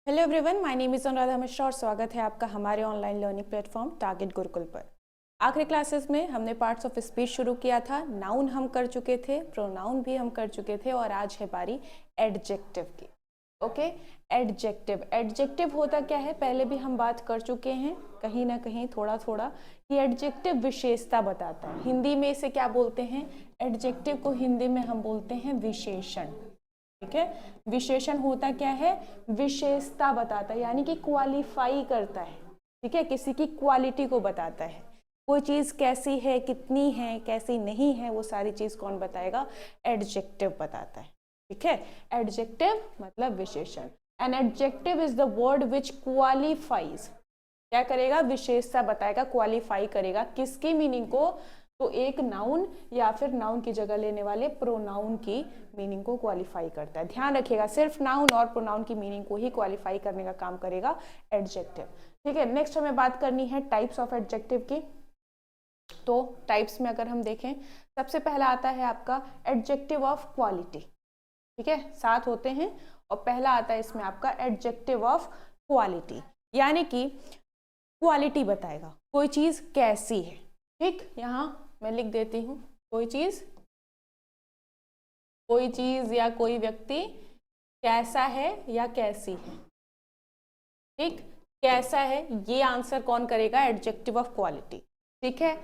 Hello everyone, my name is Anuradha Mishra और स्वागत है आपका हमारे online learning platform target Gurukul पर। आखिरी क्लासेस में हमने पार्ट्स ऑफ स्पीच शुरू किया था। नाउन हम कर चुके थे, प्रोनाउन भी हम कर चुके थे और आज है बारी एडजेक्टिव की। ओके, एडजेक्टिव एडजेक्टिव होता क्या है पहले भी हम बात कर चुके हैं कहीं ना कहीं थोड़ा थोड़ा कि एडजेक्टिव विशेषता बताता है। हिंदी में इसे क्या बोलते हैं? एडजेक्टिव को हिंदी में हम बोलते हैं विशेषण। ठीक है, विशेषण होता क्या है? विशेषता बताता है, यानी कि क्वालिफाई करता है। ठीक है, किसी की क्वालिटी को बताता है। कोई चीज कैसी है, कितनी है, कैसी नहीं है, वो सारी चीज कौन बताएगा? एडजेक्टिव बताता है। ठीक है, एडजेक्टिव मतलब विशेषण। An adjective is the word which qualifies, क्या करेगा? विशेषता बताएगा, क्वालिफाई करेगा किसकी मीनिंग को? तो एक नाउन या फिर नाउन की जगह लेने वाले प्रोनाउन की मीनिंग को क्वालिफाई करता है। ध्यान रखिएगा, सिर्फ नाउन और प्रोनाउन की मीनिंग को ही क्वालिफाई करने का काम करेगा एडजेक्टिव। ठीक है, नेक्स्ट हमें बात करनी है टाइप्स ऑफ एडजेक्टिव की। तो टाइप्स में अगर हम देखें, सबसे पहला आता है आपका एडजेक्टिव ऑफ क्वालिटी। ठीक है, 7 होते हैं और पहला आता है इसमें आपका एडजेक्टिव ऑफ क्वालिटी, यानी कि क्वालिटी बताएगा कोई चीज कैसी है। ठीक, यहां मैं लिख देती हूं, कोई चीज या कोई व्यक्ति कैसा है या कैसी है। ठीक, कैसा है ये आंसर कौन करेगा? Adjective of quality. ठीक है,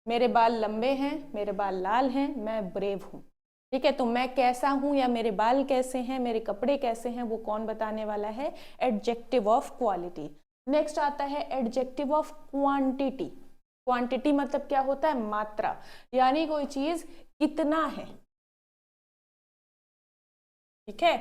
मेरे बाल लंबे हैं, मेरे बाल लाल हैं, मैं ब्रेव हूं। ठीक है, तो मैं कैसा हूं या मेरे बाल कैसे हैं, मेरे कपड़े कैसे हैं, वो कौन बताने वाला है? Adjective of quality. नेक्स्ट आता है एडजेक्टिव ऑफ क्वांटिटी। क्वांटिटी मतलब क्या होता है? मात्रा, यानी कोई चीज कितना है। ठीक है,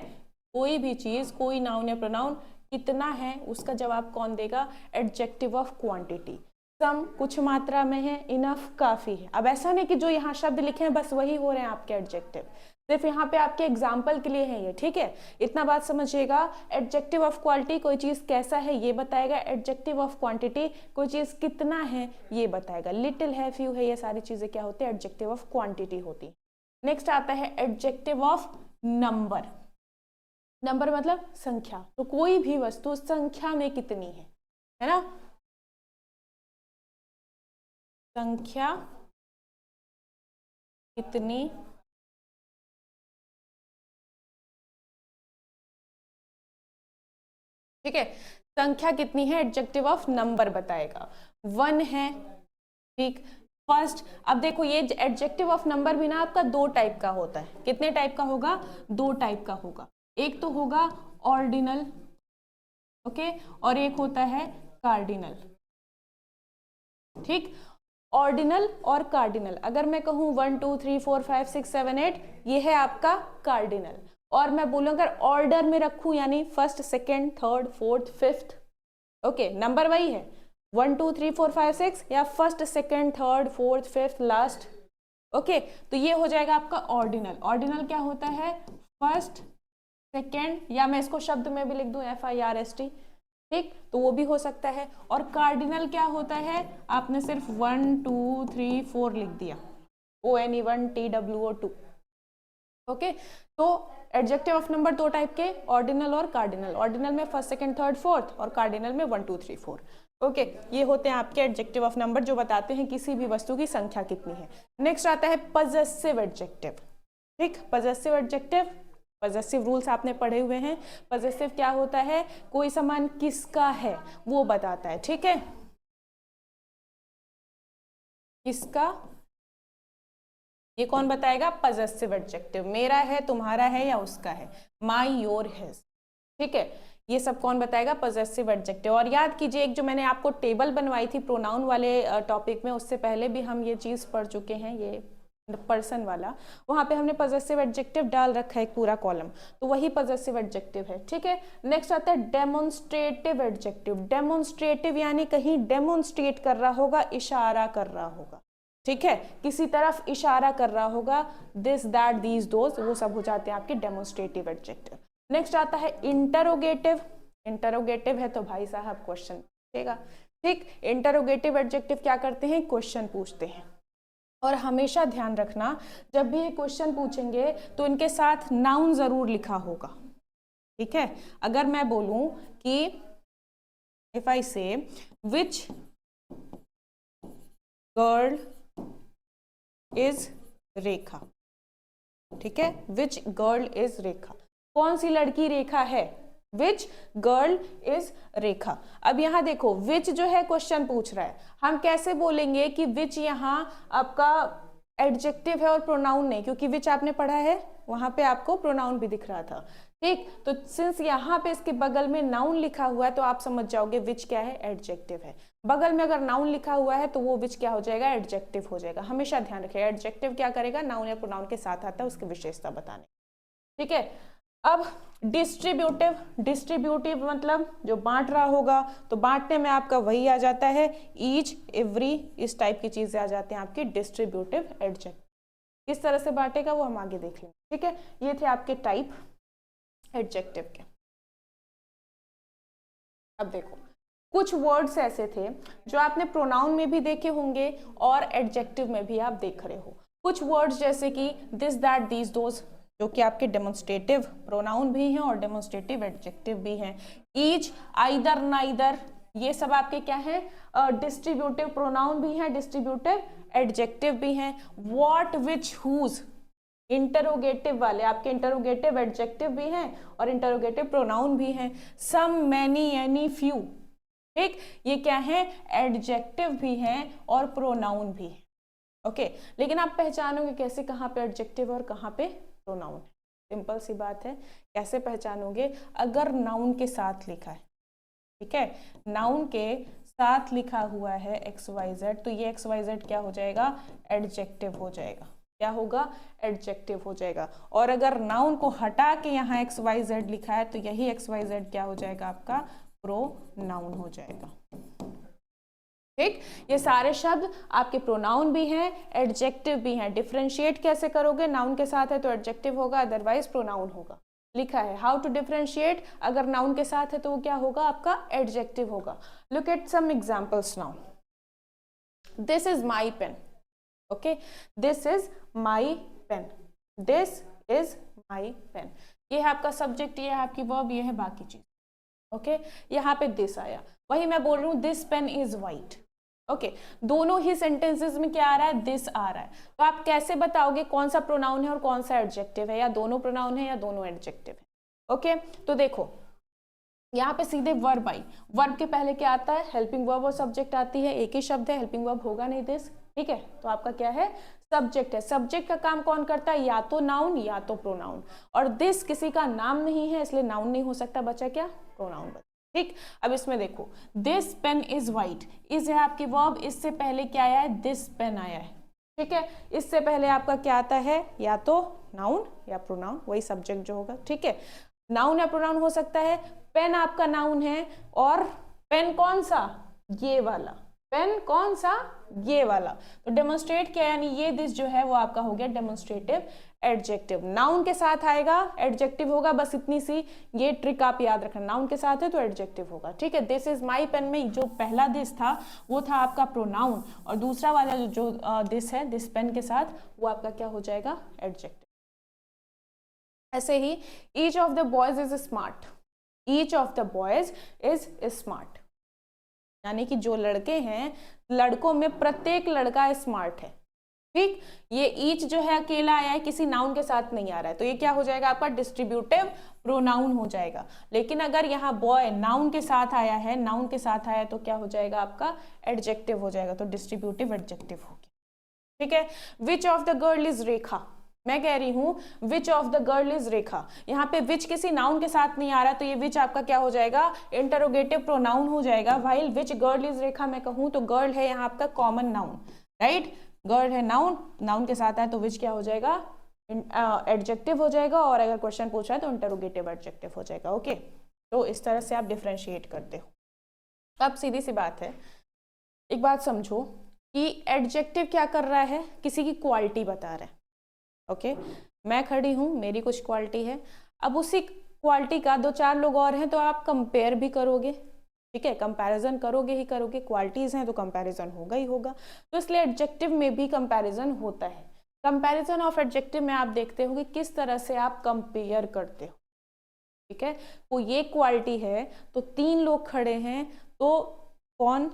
कोई भी चीज, कोई नाउन या प्रोनाउन कितना है, उसका जवाब कौन देगा? Adjective of quantity. सम कुछ मात्रा में है, इनफ काफी है। अब ऐसा नहीं कि जो यहाँ शब्द लिखे हैं बस वही हो रहे हैं आपके एडजेक्टिव, सिर्फ यहाँ पे आपके एग्जाम्पल के लिए है ये। ठीक है, इतना बात समझिएगा। एडजेक्टिव ऑफ क्वालिटी कोई चीज कैसा है ये बताएगा, एडजेक्टिव ऑफ क्वांटिटी कोई चीज कितना है ये बताएगा। लिटिल है, फ्यू है, ये सारी चीजें क्या होती है? एडजेक्टिव ऑफ क्वांटिटी होती। नेक्स्ट आता है एडजेक्टिव ऑफ नंबर। नंबर मतलब संख्या, तो कोई भी वस्तु संख्या में कितनी है ना? संख्या कितनी, ठीक है, संख्या कितनी है एडजेक्टिव ऑफ नंबर बताएगा। 1 है, ठीक, फर्स्ट। अब देखो ये एडजेक्टिव ऑफ नंबर भी ना आपका 2 टाइप का होता है। कितने टाइप का होगा? 2 टाइप का होगा। एक तो होगा ऑर्डिनल, ओके, और एक होता है कार्डिनल। ठीक, ऑर्डिनल और कार्डिनल, अगर मैं कहूं 1 2 3 4 5 6 7 8, ये है आपका कार्डिनल। और मैं बोलूं अगर ऑर्डर में रखूं, यानी first, second, third, fourth, fifth, okay, number वही है 1 2 3 4 5 6, या first, second, third, fourth, fifth, last. Okay, तो ये हो जाएगा आपका ऑर्डिनल। ऑर्डिनल क्या होता है? फर्स्ट, सेकेंड, या मैं इसको शब्द में भी लिख दूं FIRST। ठीक, तो वो भी हो सकता है। और कार्डिनल क्या होता है? आपने सिर्फ 1 2 3 4 लिख दिया, ONE1 TWO2। ओके, तो एडजेक्टिव ऑफ नंबर 2 टाइप के, ऑर्डिनल और कार्डिनल। ऑर्डिनल में फर्स्ट, सेकंड, थर्ड, फोर्थ, और कार्डिनल में 1 2 3 4। ओके, ये होते हैं आपके एडजेक्टिव ऑफ नंबर जो बताते हैं किसी भी वस्तु की संख्या कितनी है। नेक्स्ट आता है पजेसिव एडजेक्टिव। ठीक, पजेसिव एडजेक्टिव, पजेसिव रूल्स आपने पढ़े हुए हैं। पजेसिव क्या होता है? कोई सामान किसका है वो बताता है। ठीक है, किसका, ये कौन बताएगा? Possessive adjective. मेरा है, तुम्हारा है, या उसका है, माई, योर, हिज। ठीक है, ये सब कौन बताएगा? Possessive adjective. और याद कीजिए, एक जो मैंने आपको टेबल बनवाई थी प्रोनाउन वाले टॉपिक में, उससे पहले भी हम ये चीज पढ़ चुके हैं, ये पर्सन वाला, वहां पे हमने पजेसिव एडजेक्टिव डाल रखा है एक पूरा कॉलम, तो वही पजेसिव एडजेक्टिव है। ठीक है, नेक्स्ट आता है डेमोन्स्ट्रेटिव एडजेक्टिव। डेमोन्स्ट्रेटिव यानी कहीं डेमोन्स्ट्रेट कर रहा होगा, इशारा कर रहा होगा। ठीक है, किसी तरफ इशारा कर रहा होगा, दिस, दैट, दीज, दोज, वो सब हो जाते हैं आपके डेमोन्स्ट्रेटिव एडजेक्टिव। नेक्स्ट आता है इंटरोगेटिव। इंटरोगेटिव है तो भाई साहब क्वेश्चन पूछेगा। ठीक, इंटरोगेटिव एडजेक्टिव क्या करते हैं? क्वेश्चन पूछते हैं। और हमेशा ध्यान रखना, जब भी ये क्वेश्चन पूछेंगे तो इनके साथ नाउन जरूर लिखा होगा। ठीक है, अगर मैं बोलूं कि इफ आई से विच गर्ल इज रेखा, ठीक है, विच गर्ल इज रेखा, कौन सी लड़की रेखा है, विच गर्ल इज रेखा। अब यहां देखो विच जो है क्वेश्चन पूछ रहा है, हम कैसे बोलेंगे कि विच यहाँ आपका एडजेक्टिव है और प्रोनाउन नहीं, क्योंकि विच आपने पढ़ा है, वहां पे आपको प्रोनाउन भी दिख रहा था, ठीक। तो सिंस यहाँ पे इसके बगल में नाउन लिखा हुआ है तो आप समझ जाओगे विच क्या है, एडजेक्टिव है। बगल में अगर नाउन लिखा हुआ है तो वो विच क्या हो जाएगा, एडजेक्टिव हो जाएगा। हमेशा ध्यान रखिए एडजेक्टिव क्या करेगा, नाउन या प्रोनाउन के साथ आता है उसकी विशेषता बताने, ठीक है। अब डिस्ट्रीब्यूटिव, डिस्ट्रीब्यूटिव मतलब जो बांट रहा होगा, तो बांटने में आपका वही आ जाता है, ईच, एवरी, इस टाइप की चीजें आ जाती हैं आपकी डिस्ट्रीब्यूटिव एडजेक्टिव। किस तरह से बांटेगा वो हम आगे देख लेंगे, ठीक है। ये थे आपके टाइप एडजेक्टिव के। अब देखो कुछ वर्ड्स ऐसे थे जो आपने प्रोनाउन में भी देखे होंगे और एडजेक्टिव में भी आप देख रहे हो। कुछ वर्ड्स जैसे कि दिस, दैट, दीज, दोज, जो कि आपके डेमोन्स्ट्रेटिव प्रोनाउन भी हैं और डेमोन्स्ट्रेटिव एडजेक्टिव भी हैं। ईच, आइदर, नाइदर, ये सब आपके क्या है, डिस्ट्रीब्यूटिव प्रोनाउन भी हैं, डिस्ट्रीब्यूटिव एडजेक्टिव भी हैं। व्हाट, विच, हुज, इंटरोगेटिव वाले आपके इंटरोगेटिव एडजेक्टिव भी हैं और इंटरोगेटिव प्रोनाउन भी हैं। सम, मैनी, एनी, फ्यू, ठीक, ये क्या है, एडजेक्टिव भी हैं और प्रोनाउन भी है, ओके। लेकिन आप पहचानोगे कैसे, कहाँ पे एडजेक्टिव और कहाँ पे प्रोनाउन है? सिंपल सी बात है, कैसे पहचानोगे, अगर नाउन के साथ लिखा है, ठीक है, नाउन के साथ लिखा हुआ है XYZ, तो ये XYZ क्या हो जाएगा, एडजेक्टिव हो जाएगा। क्या होगा, एडजेक्टिव हो जाएगा। और अगर नाउन को हटा के यहाँ XYZ लिखा है तो यही XYZ क्या हो जाएगा, आपका प्रोनाउन हो जाएगा, ठीक। ये सारे शब्द आपके प्रोनाउन भी हैं, एडजेक्टिव भी हैं। डिफरेंशिएट कैसे करोगे, नाउन के साथ है तो एडजेक्टिव होगा, अदरवाइज प्रोनाउन होगा। लिखा है हाउ टू डिफरेंशिएट, अगर नाउन के साथ है तो वो क्या होगा, आपका एडजेक्टिव होगा। Look at some examples now. This is my pen, okay, this is my pen, this is my pen, ये है आपका सब्जेक्ट, ये है आपकी वर्ब, ये है बाकी चीज, ओके। यहाँ पे दिस आया, वही मैं बोल रही हूँ this pen is white, okay. दोनों ही सेंटेंसेस में क्या आ रहा है, दिस आ रहा है। तो आप कैसे बताओगे कौन सा प्रोनाउन है और कौन सा एडजेक्टिव है, या दोनों प्रोनाउन है या दोनों एडजेक्टिव है, ओके। तो देखो यहाँ पे सीधे वर्ब आई, वर्ब के पहले क्या आता है, हेल्पिंग वर्ब और सब्जेक्ट आती है, एक ही शब्द है, हेल्पिंग वर्ब होगा नहीं दिस, ठीक है। तो आपका क्या है, सब्जेक्ट है। सब्जेक्ट का काम कौन करता है, या तो नाउन या तो प्रोनाउन, और दिस किसी का नाम नहीं है इसलिए नाउन नहीं हो सकता, बचा क्या, प्रोनाउन बचा, ठीक। अब इसमें देखो this pen is white, is है आपकी वर्ब, इससे पहले क्या आया है, दिस पेन आया है, ठीक है। इससे पहले आपका क्या आता है, या तो नाउन या प्रोनाउन, वही सब्जेक्ट जो होगा, ठीक है। नाउन या प्रोनाउन हो सकता है, पेन आपका नाउन है, और पेन कौन सा, ये वाला, पेन कौन सा, ये वाला। तो डेमोन्स्ट्रेट क्या, यानी ये दिस जो है वो आपका हो गया डेमोन्स्ट्रेटिव एडजेक्टिव। नाउन के साथ आएगा एडजेक्टिव होगा, बस इतनी सी ये ट्रिक आप याद रखना, नाउन के साथ है तो एडजेक्टिव होगा, ठीक है। दिस इज माई पेन में जो पहला दिस था वो था आपका प्रोनाउन, और दूसरा वाला जो दिस है, दिस पेन के साथ, वो आपका क्या हो जाएगा, एडजेक्टिव। ऐसे ही each of the boys is smart, each of the boys is smart, यानी कि जो लड़के हैं, लड़कों में प्रत्येक लड़का स्मार्ट है, ठीक। ये ईच जो है अकेला आया है, किसी नाउन के साथ नहीं आ रहा है, तो ये क्या हो जाएगा, आपका डिस्ट्रीब्यूटिव प्रोनाउन हो जाएगा। लेकिन अगर यहाँ बॉय नाउन के साथ आया है, नाउन के साथ आया तो क्या हो जाएगा, आपका एडजेक्टिव हो जाएगा, तो डिस्ट्रीब्यूटिव एडजेक्टिव हो गया, ठीक है। Which of the girl is Rekha, मैं कह रही हूं which of the girl is Rekha, यहाँ पे विच किसी नाउन के साथ नहीं आ रहा, तो ये विच आपका क्या हो जाएगा, इंटरोगेटिव प्रोनाउन हो जाएगा। While which girl is Rekha मैं कहूं तो गर्ल है यहाँ आपका कॉमन नाउन, राइट, गर्ल है नाउन, नाउन के साथ है तो विच क्या हो जाएगा, एडजेक्टिव हो जाएगा, और अगर क्वेश्चन पूछा है तो इंटरोगेटिव एडजेक्टिव हो जाएगा, ओके। तो इस तरह से आप डिफ्रेंशिएट करते हो। अब सीधी सी बात है, एक बात समझो कि एडजेक्टिव क्या कर रहा है, किसी की क्वालिटी बता रहा है, ओके। मैं खड़ी हूं, मेरी कुछ क्वालिटी है, अब उसी क्वालिटी का दो चार लोग और हैं तो आप कंपेयर भी करोगे, ठीक है, कंपैरिजन करोगे ही करोगे, क्वालिटीज हैं तो कंपैरिजन होगा ही होगा। तो इसलिए एडजेक्टिव में भी कंपैरिजन होता है। कंपैरिजन ऑफ एडजेक्टिव में आप देखते हो कि किस तरह से आप कंपेयर करते हो, ठीक है, वो ये क्वालिटी है तो 3 लोग खड़े हैं तो कौन,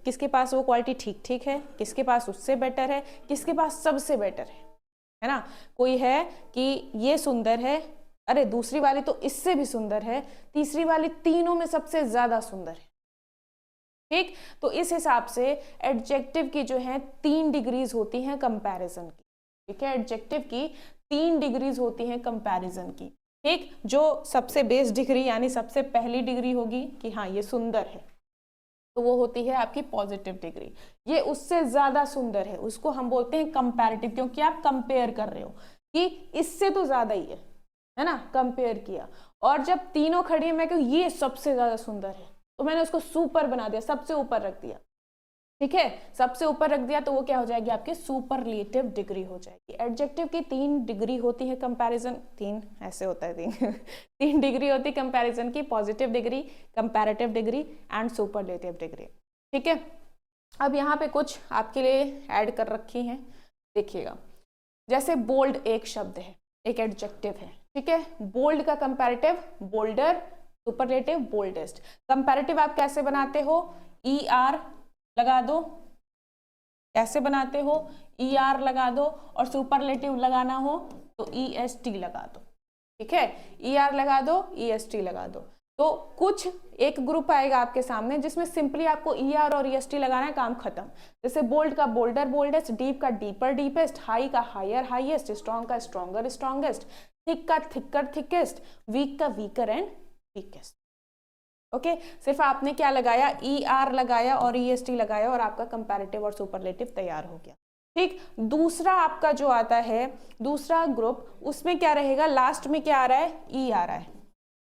किसके पास वो क्वालिटी ठीक ठीक है, किसके पास उससे बेटर है, किसके पास सबसे बेटर है ना। कोई है कि ये सुंदर है, अरे दूसरी वाली तो इससे भी सुंदर है, तीसरी वाली तीनों में सबसे ज्यादा सुंदर है। ठीक, तो इस हिसाब से एडजेक्टिव की जो है 3 डिग्रीज होती हैं कंपैरिजन की। ठीक है, एडजेक्टिव की 3 डिग्रीज होती हैं कंपैरिजन की। ठीक, जो सबसे बेस डिग्री यानी सबसे पहली डिग्री होगी कि हाँ ये सुंदर है, तो वो होती है आपकी पॉजिटिव डिग्री। ये उससे ज्यादा सुंदर है, उसको हम बोलते हैं कंपैरेटिव, क्योंकि आप कंपेयर कर रहे हो कि इससे तो ज्यादा ही है ना, कंपेयर किया। और जब तीनों खड़ी है, मैं कहूँ ये सबसे ज्यादा सुंदर है, तो मैंने उसको सुपर बना दिया, सबसे ऊपर रख दिया। ठीक है, सबसे ऊपर रख दिया तो वो क्या हो जाएगी, आपकी सुपरलेटिव डिग्री हो जाएगी। एडजेक्टिव की 3 डिग्री होती है कंपैरिजन, 3 ऐसे होता है 3 3 डिग्री होती है कंपैरिजन की, positive degree, comparative degree and superlative degree. ठीक है, अब यहाँ पे कुछ आपके लिए ऐड कर रखी हैं, देखिएगा। जैसे बोल्ड एक शब्द है, एक एडजेक्टिव है। ठीक है, बोल्ड का comparative boulder, superlative boldest. Comparative आप कैसे बनाते हो, ER लगा दो, कैसे बनाते हो, ER लगा दो, और सुपरलेटिव लगाना हो तो EST लगा दो। ठीक है, ER लगा दो, EST लगा दो। तो कुछ एक ग्रुप आएगा आपके सामने जिसमें सिंपली आपको ER और EST लगाना है, काम खत्म। जैसे बोल्ड का बोल्डर बोल्डेस्ट, डीप का डीपर डीपेस्ट, हाई का हायर हाईएस्ट, स्ट्रॉन्ग का स्ट्रॉन्गर स्ट्रॉन्गेस्ट, थिक का थिकर थिकेस्ट, वीक का वीकर एंड वीकेस्ट। ओके, सिर्फ आपने क्या लगाया, ER लगाया और EST लगाया और आपका कंपैरेटिव और सुपरलेटिव तैयार हो गया। ठीक, दूसरा आपका जो आता है, दूसरा ग्रुप, उसमें क्या रहेगा, लास्ट में क्या आ रहा है, E आ रहा है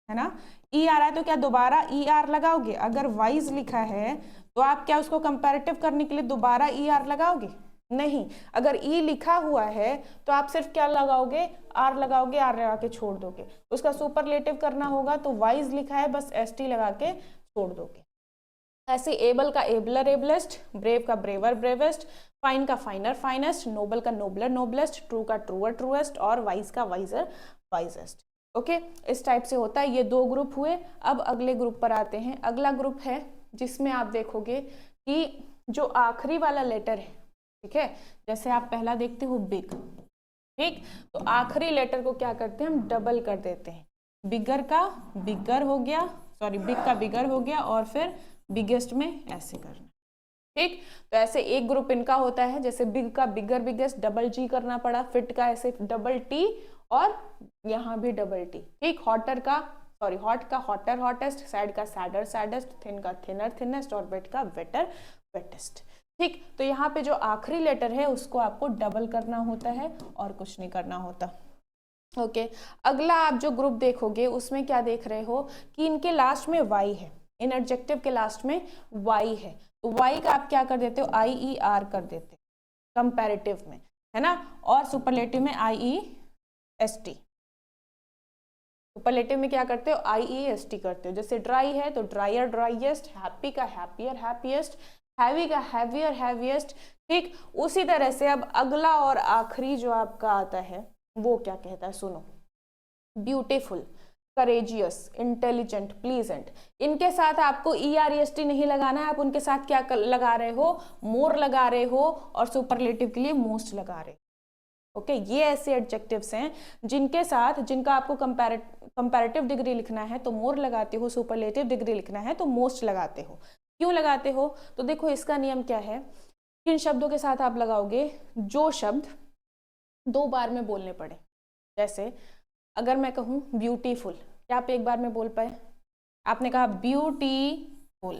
ना, E आ रहा है तो क्या दोबारा ER लगाओगे? अगर वाइज लिखा है तो आप क्या उसको कंपैरेटिव करने के लिए दोबारा ER लगाओगे? नहीं। अगर E लिखा हुआ है तो आप सिर्फ क्या लगाओगे, R लगाओगे, R लगा के छोड़ दोगे। उसका सुपरलेटिव करना होगा तो वाइज लिखा है, बस ST लगा के छोड़ दोगे। ऐसे एबल का एबलर एबलेस्ट, ब्रेव का ब्रेवर ब्रेवेस्ट, फाइन का फाइनर फाइनेस्ट, नोबल का नोबलर नोबलेस्ट, ट्रू का ट्रूअर ट्रूएस्ट और वाइज का वाइजर वाइजेस्ट। ओके, इस टाइप से होता है। ये 2 ग्रुप हुए। अब अगले ग्रुप पर आते हैं। अगला ग्रुप है जिसमें आप देखोगे कि जो आखिरी वाला लेटर है, ठीक है, जैसे आप पहला देखते हो बिग, ठीक, तो आखिरी लेटर को क्या करते हैं, हम डबल कर देते हैं। बिगर का बिगर हो गया, सॉरी बिग का बिगर हो गया, और फिर बिगेस्ट में ऐसे करना। ठीक, तो ऐसे एक ग्रुप इनका होता है, जैसे बिग का बिगर बिगेस्ट डबल G करना पड़ा, फिट का ऐसे डबल T और यहाँ भी डबल T। ठीक, हॉटर का सॉरी हॉट का हॉटर हॉटेस्ट, सैड का सैडर सैडेस्ट, थिन का थिनर थिनेस्ट और वेट का वेटर वेटेस्ट। ठीक, तो यहाँ पे जो आखिरी लेटर है उसको आपको डबल करना होता है और कुछ नहीं करना होता। ओके, अगला आप जो ग्रुप देखोगे उसमें क्या देख रहे हो कि इनके लास्ट में Y है, इन एडजेक्टिव के लास्ट में Y है, तो Y का आप क्या कर देते हो, IER कर देते कंपैरेटिव में, है ना, और सुपरलेटिव में IEST। सुपरलेटिव में क्या करते हो, IEST करते हो। जैसे ड्राई है तो ड्रायर ड्राइएस्ट, हैप्पी का हैप्पियर हैप्पीएस्ट, हैवी का हैवियर हैवीएस्ट। ठीक, उसी तरह से अब अगला और आखिरी जो आपका आता है वो क्या कहता है, सुनो। ब्यूटीफुल, करेजियस, इंटेलिजेंट, प्लीजेंट, इनके साथ आपको EREST नहीं लगाना है। आप उनके साथ क्या लगा रहे हो, मोर लगा रहे हो, और सुपरलेटिव के लिए मोस्ट लगा रहे हो। ओके, ये ऐसे एडजेक्टिव्स हैं जिनके साथ, जिनका आपको कंपैरेटिव डिग्री लिखना है तो मोर लगाते हो, सुपरलेटिव डिग्री लिखना है तो मोस्ट लगाते हो। क्यों लगाते हो, तो देखो इसका नियम क्या है, किन शब्दों के साथ आप लगाओगे, जो शब्द 2 बार में बोलने पड़े। जैसे अगर मैं कहूँ ब्यूटीफुल, क्या आप एक बार में बोल पाए, आपने कहा ब्यूटीफुल,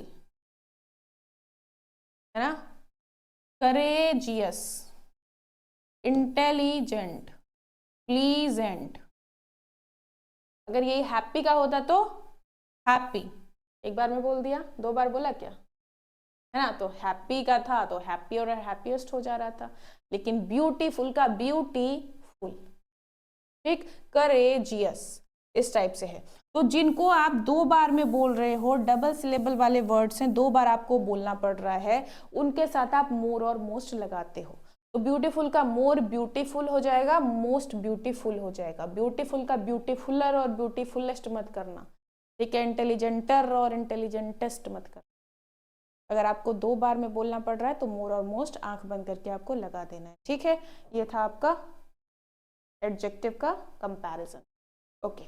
है ना, करेजियस, इंटेलिजेंट, प्लीजेंट। अगर यही हैप्पी का होता तो हैप्पी, एक बार में बोल दिया, 2 बार बोला क्या, है ना, तो हैप्पी का था तो हैप्पी और हैप्पीएस्ट हो जा रहा था। लेकिन ब्यूटीफुल का ब्यूटीफुल, ठीक, करेजियस, इस टाइप से है। तो जिनको आप 2 बार में बोल रहे हो, डबल सिलेबल वाले वर्ड्स हैं, 2 बार आपको बोलना पड़ रहा है, उनके साथ आप मोर और मोस्ट लगाते हो। तो ब्यूटीफुल का मोर ब्यूटीफुल हो जाएगा, मोस्ट ब्यूटीफुल हो जाएगा। ब्यूटीफुल का ब्यूटीफुलर और ब्यूटीफुलेस्ट मत करना, ठीक है। इंटेलिजेंटर और इंटेलिजेंटेस्ट मत करना। अगर आपको 2 बार में बोलना पड़ रहा है तो मोर और मोस्ट आंख बंद करके आपको लगा देना है, ठीक है। ये था आपका एडजेक्टिव का कंपैरिजन। ओके,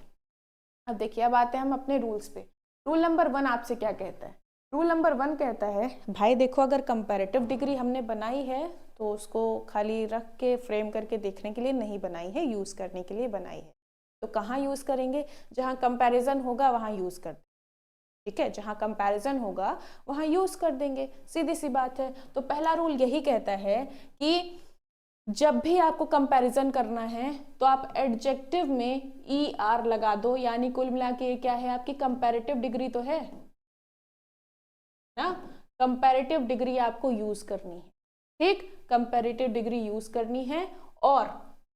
अब देखिए, अब आते हैं हम अपने रूल्स पे। रूल नंबर 1 आपसे क्या कहता है? रूल नंबर 1 कहता है, भाई देखो, अगर कंपैरेटिव डिग्री हमने बनाई है तो उसको खाली रख के फ्रेम करके देखने के लिए नहीं बनाई है, यूज करने के लिए बनाई है। तो कहाँ यूज करेंगे? जहाँ कंपैरिजन होगा वहाँ यूज कर, ठीक है। जहाँ कंपैरिजन होगा वहाँ यूज कर देंगे, सीधी सी बात है। तो पहला रूल यही कहता है कि जब भी आपको कंपैरिजन करना है तो आप एडजेक्टिव में ER लगा दो, यानी कुल मिला के क्या है, आपकी कंपैरेटिव डिग्री तो है ना। कंपैरेटिव डिग्री आपको यूज करनी है, ठीक। कंपैरेटिव डिग्री यूज करनी है, और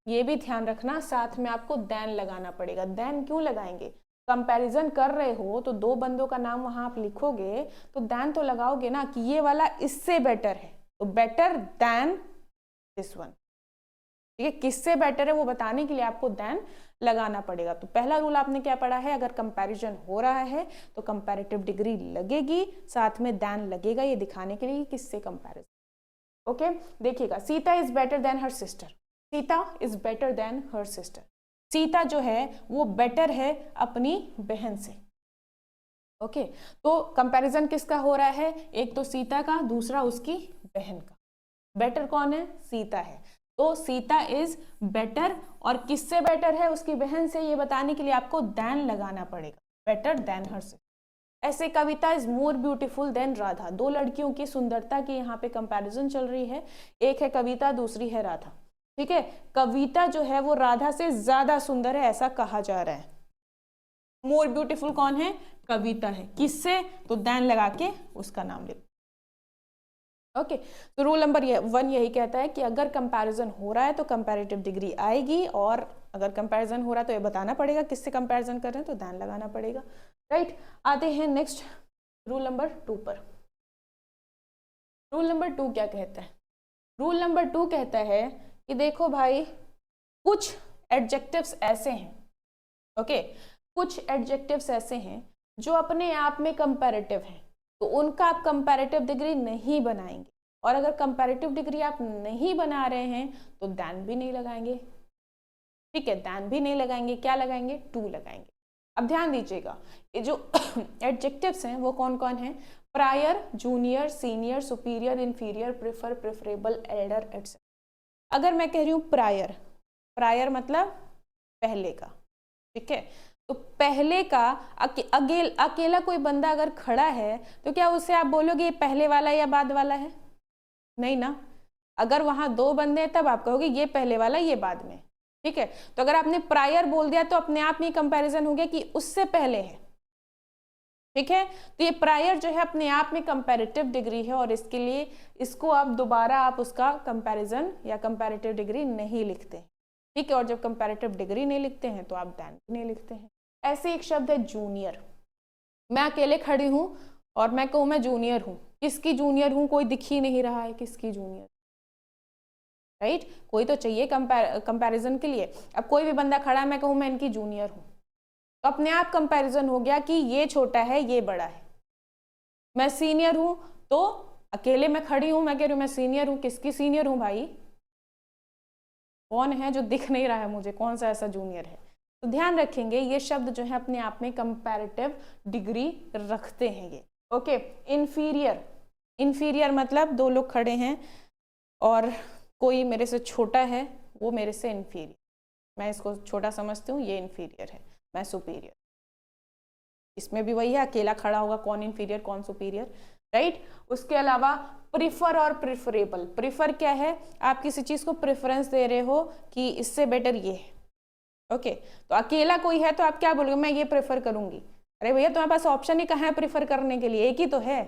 ये भी ध्यान रखना साथ में आपको देन लगाना पड़ेगा। देन क्यों लगाएंगे? कंपैरिजन कर रहे हो तो 2 बंदों का नाम वहां आप लिखोगे तो देन तो लगाओगे ना, कि ये वाला इससे बेटर है, तो बेटर देन दिस वन, ठीक है। किससे बेटर है वो बताने के लिए आपको देन लगाना पड़ेगा। तो पहला रूल आपने क्या पढ़ा है? अगर कंपैरिजन हो रहा है तो कंपैरेटिव डिग्री लगेगी, साथ में देन लगेगा, ये दिखाने के लिए किससे कंपैरिजन। ओके, देखिएगा, Sita is better than her sister. Sita is better than her sister. Sita जो है वो बेटर है अपनी बहन से। ओके, तो कंपैरिजन किसका हो रहा है? एक तो सीता का, दूसरा उसकी बहन का। बेटर कौन है? सीता है। तो सीता इज बेटर, और किससे बेटर है? उसकी बहन से। ये बताने के लिए आपको देन लगाना पड़ेगा, बेटर देन हर से। ऐसे Kavita is more beautiful than Radha. 2 लड़कियों की सुंदरता की यहाँ पे कंपैरिजन चल रही है, एक है कविता, दूसरी है राधा, ठीक है। कविता जो है वो राधा से ज्यादा सुंदर है, ऐसा कहा जा रहा है। मोर ब्यूटीफुल कौन है? कविता है। किससे? तो देन लगा के उसका नाम ले। ओके, तो रूल नंबर 1 यही कहता है कि अगर कंपैरिजन हो रहा है तो कंपैरेटिव डिग्री आएगी, और अगर कंपैरिजन हो रहा है तो ये बताना पड़ेगा किससे कंपैरिजन कर रहे हैं, तो देन लगाना पड़ेगा, राइट। आते हैं नेक्स्ट रूल नंबर 2 पर। रूल नंबर 2 क्या कहता है? रूल नंबर 2 कहता है कि देखो भाई, कुछ एडजेक्टिव्स ऐसे हैं, ओके, कुछ एडजेक्टिव्स ऐसे हैं जो अपने आप में कंपैरेटिव हैं, तो उनका आप कंपैरेटिव डिग्री नहीं बनाएंगे। और अगर कंपैरेटिव डिग्री आप नहीं बना रहे हैं तो देन भी नहीं लगाएंगे, ठीक है। देन भी नहीं लगाएंगे, क्या लगाएंगे? टू लगाएंगे। अब ध्यान दीजिएगा, ये जो एडजेक्टिव्स हैं वो कौन कौन हैं? Prior, junior, senior, superior, inferior, prefer, preferable, Elder, etcetera. अगर मैं कह रही हूँ प्रायर, प्रायर मतलब पहले का, ठीक है। तो पहले का अकेला कोई बंदा अगर खड़ा है तो क्या उससे आप बोलोगे ये पहले वाला या बाद वाला है? नहीं ना। अगर वहां 2 बंदे हैं तब आप कहोगे ये पहले वाला, ये बाद में, ठीक है। तो अगर आपने प्रायर बोल दिया तो अपने आप में कंपैरिजन हो गया कि उससे पहले है, ठीक है। तो ये प्रायर जो है अपने आप में कंपैरेटिव डिग्री है, और इसके लिए इसको आप दोबारा आप उसका कंपैरिजन या कंपैरेटिव डिग्री नहीं लिखते, ठीक है। और जब कंपैरेटिव डिग्री नहीं लिखते हैं तो आप देन नहीं लिखते हैं। ऐसे एक शब्द है जूनियर। मैं अकेले खड़ी हूं और मैं कहूं मैं जूनियर हूं, किसकी जूनियर हूं? कोई दिख ही नहीं रहा है, किसकी जूनियर, राइट। कोई तो चाहिए कंपैरिजन के लिए। अब कोई भी बंदा खड़ा है, मैं कहूं मैं इनकी जूनियर हूं, तो अपने आप कंपैरिजन हो गया कि ये छोटा है ये बड़ा है। मैं सीनियर हूं, तो अकेले मैं खड़ी हूं, मैं कह रही हूं मैं सीनियर हूं, किसकी सीनियर हूं भाई? कौन है जो दिख नहीं रहा है मुझे? कौन सा ऐसा जूनियर है? तो ध्यान रखेंगे ये शब्द जो है अपने आप में कंपैरेटिव डिग्री रखते हैं ये, ओके। इंफीरियर, इंफीरियर मतलब 2 लोग खड़े हैं और कोई मेरे से छोटा है, वो मेरे से इंफीरियर, मैं इसको छोटा समझती हूँ, ये इंफीरियर है, मैं सुपीरियर। इसमें भी वही है, अकेला खड़ा होगा, कौन इंफीरियर कौन सुपीरियर, राइट। उसके अलावा प्रिफर और प्रिफरेबल। प्रिफर क्या है? आप किसी चीज को प्रेफरेंस दे रहे हो कि इससे बेटर ये है, ओके। तो अकेला कोई है तो आप क्या बोलोगे? मैं ये प्रेफर करूंगी। अरे भैया तुम्हारे पास ऑप्शन ही कहाँ है प्रेफर करने के लिए? एक ही तो है,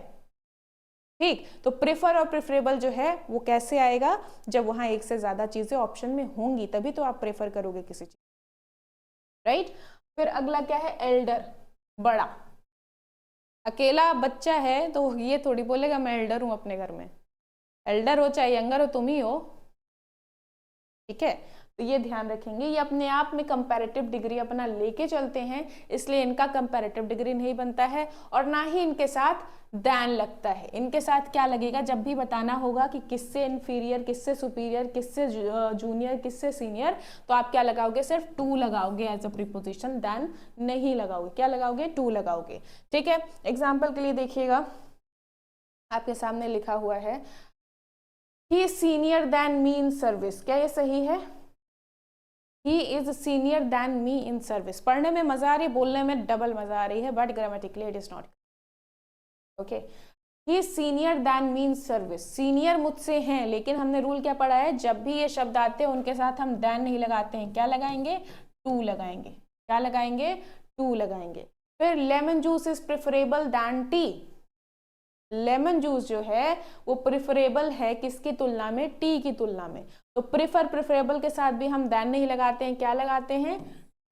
ठीक। तो प्रेफर और प्रेफरेबल जो है वो कैसे आएगा? जब वहां एक से ज्यादा चीजें ऑप्शन में होंगी तभी तो आप प्रेफर करोगे किसी चीज, राइट। फिर अगला क्या है? एल्डर, बड़ा। अकेला बच्चा है तो ये थोड़ी बोलेगा मैं एल्डर हूं अपने घर में। एल्डर हो चाहे यंगर हो, तुम ही हो, ठीक है, तो ये ध्यान रखेंगे, ये अपने आप में कंपैरेटिव डिग्री अपना लेके चलते हैं, इसलिए इनका कंपैरेटिव डिग्री नहीं बनता है और ना ही इनके साथ देन लगता है। इनके साथ क्या लगेगा, जब भी बताना होगा कि किससे इन्फीरियर, किससे सुपीरियर, किससे जूनियर, किससे सीनियर, तो आप क्या लगाओगे, सिर्फ टू लगाओगे एज अ प्रीपोजिशन, देन नहीं लगाओगे। क्या लगाओगे, टू लगाओगे। ठीक है, एग्जाम्पल के लिए देखिएगा, आपके सामने लिखा हुआ है he is senior than me in service. क्या ये सही है, he is senior than me in service. पढ़ने में मजा आ रही है, बोलने में डबल मजा आ रही है, but grammatically it is not. Okay, he is senior than me in service. Senior मुझसे हैं, लेकिन हमने रूल क्या पढ़ा है, जब भी ये शब्द आते हैं उनके साथ हम देन नहीं लगाते हैं, क्या लगाएंगे, टू लगाएंगे। क्या लगाएंगे, टू लगाएंगे। फिर lemon juice is preferable than tea. Lemon juice जो है वो प्रेफरेबल है किसकी तुलना में, टी की तुलना में। तो प्रेफरेबल के साथ भी हम देन नहीं लगाते हैं, क्या लगाते हैं,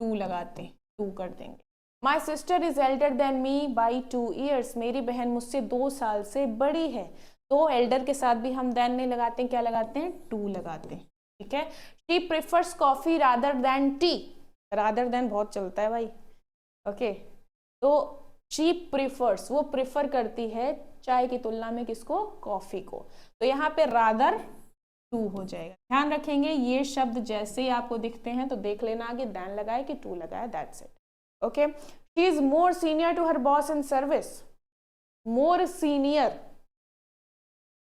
टू लगाते हैं, टू कर देंगे। My sister is Elder than me by 2 years। मेरी बहन मुझसे 2 साल से बड़ी है। तो एल्डर के साथ भी हम देन नहीं लगाते हैं, क्या लगाते हैं, टू लगाते हैं। ठीक है, she prefers coffee rather than T. Rather than बहुत चलता है भाई। ओके, तो शी प्रिफर्स, वो प्रिफर करती है चाय की तुलना में किसको, कॉफी को। तो यहाँ पे रादर टू हो जाएगा। ध्यान रखेंगे ये शब्द जैसे ही आपको दिखते हैं तो देख लेना आगे देन लगाए कि टू लगाया, that's it. Okay, she is more senior to her boss in service. More senior,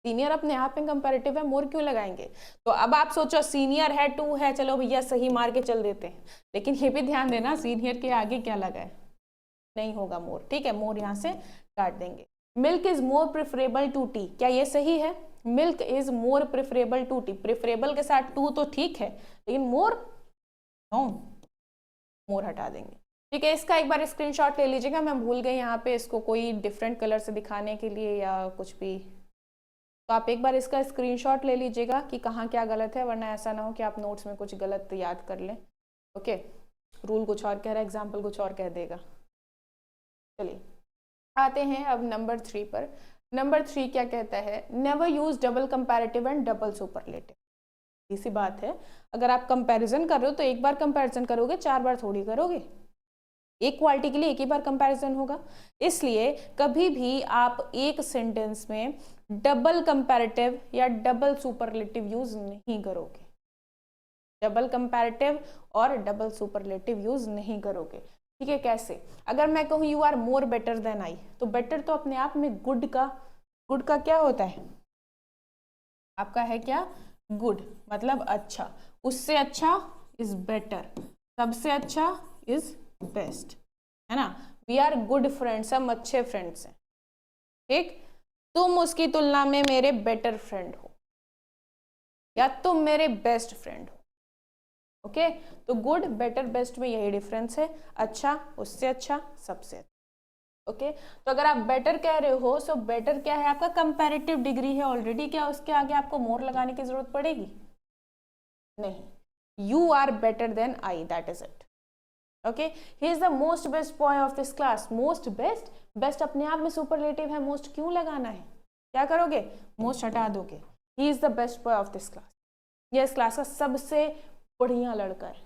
senior अपने आप में कंपैरेटिव है, मोर क्यों लगाएंगे। तो अब आप सोचो सीनियर है, टू है, चलो भैया सही मार के चल देते हैं, लेकिन ये भी ध्यान देना सीनियर के आगे क्या लगा है, नहीं होगा मोर। ठीक है, मोर यहाँ से काट देंगे। Milk is more preferable to tea. क्या ये सही है, milk is more preferable to tea. Preferable के साथ टू तो ठीक है, लेकिन मोर नो, मोर हटा देंगे। ठीक है, इसका एक बार स्क्रीनशॉट ले लीजिएगा। मैं भूल गई यहाँ पे इसको कोई डिफरेंट कलर से दिखाने के लिए या कुछ भी, तो आप एक बार इसका स्क्रीनशॉट ले लीजिएगा कि कहाँ क्या गलत है, वरना ऐसा ना हो कि आप नोट्स में कुछ गलत याद कर लें। ओके, रूल कुछ और कह रहा है, एग्जाम्पल कुछ और कह देगा। चलिए आते हैं अब नंबर 3 पर। नंबर 3 क्या कहता है, never use double comparative and double superlative. इसी बात है, अगर आप कंपैरिजन कर रहे हो तो एक बार कंपैरिजन करोगे, 4 बार थोड़ी करोगे। एक क्वालिटी के लिए एक ही बार कंपैरिजन होगा, इसलिए कभी भी आप एक सेंटेंस में डबल कंपैरेटिव या डबल सुपरलेटिव यूज नहीं करोगे। डबल कंपैरेटिव और डबल सुपरलेटिव यूज नहीं करोगे। ठीक है, कैसे, अगर मैं कहूँ you are more better than I, तो बेटर तो अपने आप में गुड का क्या होता है, आपका है क्या, गुड, मतलब अच्छा, उससे अच्छा इज बेटर, सबसे अच्छा इज बेस्ट, है ना। वी आर गुड फ्रेंड्स, हम अच्छे फ्रेंड्स हैं। ठीक, तुम उसकी तुलना में मेरे बेटर फ्रेंड हो या तुम मेरे बेस्ट फ्रेंड हो। ओके, तो गुड, बेटर, बेस्ट में यही डिफरेंस है, अच्छा, उससे अच्छा, सबसे अच्छा। ओके, तो अगर आप बेटर कह रहे हो, सो बेटर क्या है, आपका कंपैरेटिव डिग्री है ऑलरेडी, क्या उसके आगे आपको मोर लगाने की जरूरत पड़ेगी, नहीं। You are better than I, that is it. Okay, he is the most best boy of this class. Most best, best अपने आप में सुपरलेटिव है, मोस्ट क्यों लगाना है, क्या करोगे, मोस्ट हटा दोगे। ही is the best boy of this class, यह इस क्लास का सबसे बढ़िया लड़का है।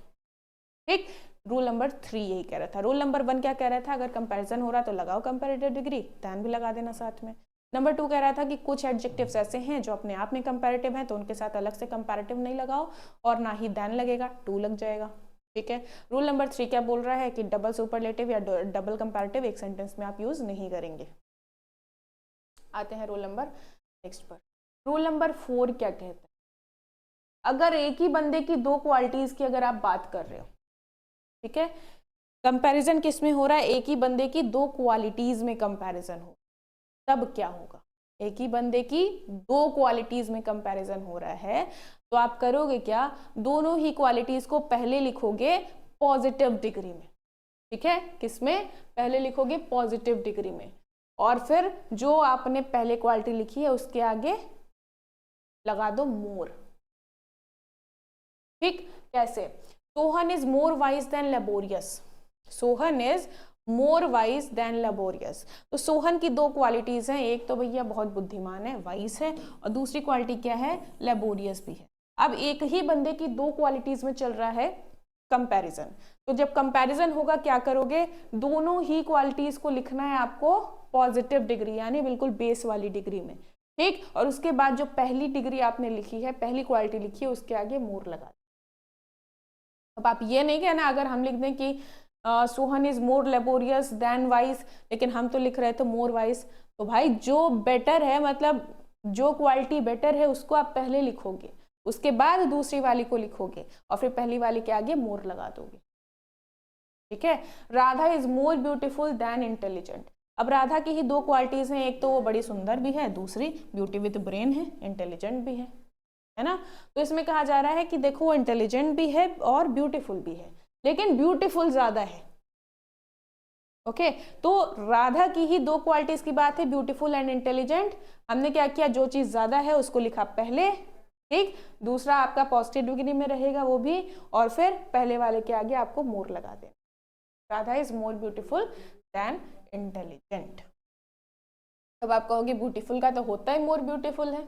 ठीक, रूल नंबर 3 यही कह रहा था। रूल नंबर 1 क्या कह रहा था, अगर कंपैरिजन हो रहा तो लगाओ कंपैरेटिव डिग्री, देन भी लगा देना साथ में। नंबर 2 कह रहा था कि कुछ एडजेक्टिव्स ऐसे हैं जो अपने आप में कंपैरेटिव हैं, तो उनके साथ अलग से कंपैरेटिव नहीं लगाओ और ना ही देन लगेगा, टू लग जाएगा। ठीक है, रूल नंबर 3 क्या बोल रहा है कि डबल सुपरलेटिव या डबल कंपैरेटिव एक सेंटेंस में आप यूज नहीं करेंगे। आते हैं रूल नंबर नेक्स्ट पर। रूल नंबर 4 क्या कहता है, अगर एक ही बंदे की 2 क्वालिटीज की अगर आप बात कर रहे हो, ठीक है, कंपैरिजन किस में हो रहा है, एक ही बंदे की 2 क्वालिटीज में कंपैरिजन हो, तब क्या होगा, एक ही बंदे की 2 क्वालिटीज में कंपैरिजन हो रहा है, तो आप करोगे क्या, दोनों ही क्वालिटीज को पहले लिखोगे पॉजिटिव डिग्री में। ठीक है, किसमें, पहले लिखोगे पॉजिटिव डिग्री में, और फिर जो आपने पहले क्वालिटी लिखी है उसके आगे लगा दो मोर। ठीक, कैसे, Sohan is more wise than laborious. Sohan is more wise than laborious. तो सोहन की 2 क्वालिटीज हैं, एक तो भैया बहुत बुद्धिमान है, वाइज है, और दूसरी क्वालिटी क्या है, लेबोरियस भी है। अब एक ही बंदे की दो क्वालिटीज में चल रहा है कंपैरिजन, तो जब कंपैरिजन होगा क्या करोगे, दोनों ही क्वालिटीज को लिखना है आपको पॉजिटिव डिग्री यानी बिल्कुल बेस वाली डिग्री में, ठीक। और उसके बाद जो पहली डिग्री आपने लिखी है, पहली क्वालिटी लिखी है, उसके आगे मोर लगा। अब आप ये नहीं कहना अगर हम लिख दें कि Sohan is more laborious than wise, लेकिन हम तो लिख रहे थे मोर वाइस, तो भाई जो बेटर है, मतलब जो क्वालिटी बेटर है उसको आप पहले लिखोगे, उसके बाद दूसरी वाली को लिखोगे और फिर पहली वाली के आगे मोर लगा दोगे, ठीक है। Radha is more beautiful then intelligent. अब राधा की ही दो क्वालिटीज हैं, एक तो वो बड़ी सुंदर भी है, दूसरी ब्यूटी विद ब्रेन है, इंटेलिजेंट भी है ना। तो इसमें कहा जा रहा है कि देखो वो इंटेलिजेंट भी है और ब्यूटीफुल भी है, लेकिन ब्यूटीफुल ज्यादा है। ओके, तो राधा की ही दो क्वालिटीज की बात है, ब्यूटीफुल एंड इंटेलिजेंट। हमने क्या किया, जो चीज ज्यादा है उसको लिखा पहले, ठीक। दूसरा आपका पॉजिटिव डिग्री में रहेगा वो भी, और फिर पहले वाले के आगे आपको मोर लगा देना। Radha is more beautiful then intelligent. अब आप कहोगे ब्यूटीफुल का तो होता है मोर ब्यूटीफुल है,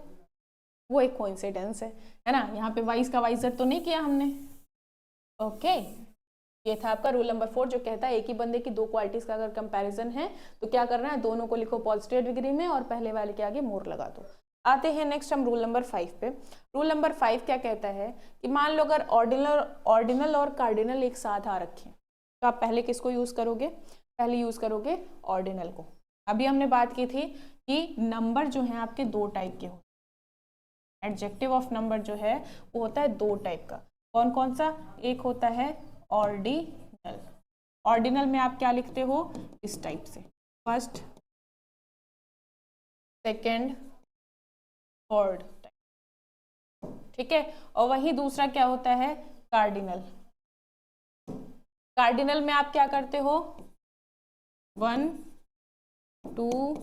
वो एक कोइंसिडेंस है ना। यहाँ पे वाइज का वाइजर तो नहीं किया हमने। ओके, ये था आपका रूल नंबर 4 जो कहता है एक ही बंदे की दो क्वालिटीज का अगर कंपैरिजन है तो क्या करना है, दोनों को लिखो पॉजिटिव डिग्री में और पहले वाले के आगे मोर लगा दो। आते हैं नेक्स्ट हम रूल नंबर 5 पे। रूल नंबर 5 क्या कहता है कि मान लो अगर ऑर्डिनल और कार्डिनल एक साथ आ रखे तो आप पहले किसको यूज करोगे, पहले यूज करोगे ऑर्डिनल को। अभी हमने बात की थी कि नंबर जो है आपके दो टाइप के होते हैं, एडजेक्टिव ऑफ नंबर जो है वो होता है दो टाइप का। कौन कौन सा, एक होता है ऑर्डिनल। ऑर्डिनल में आप क्या लिखते हो, इस टाइप से, फर्स्ट सेकेंड थर्ड टाइप, ठीक है। और वही दूसरा क्या होता है, कार्डिनल। कार्डिनल में आप क्या करते हो, 1 2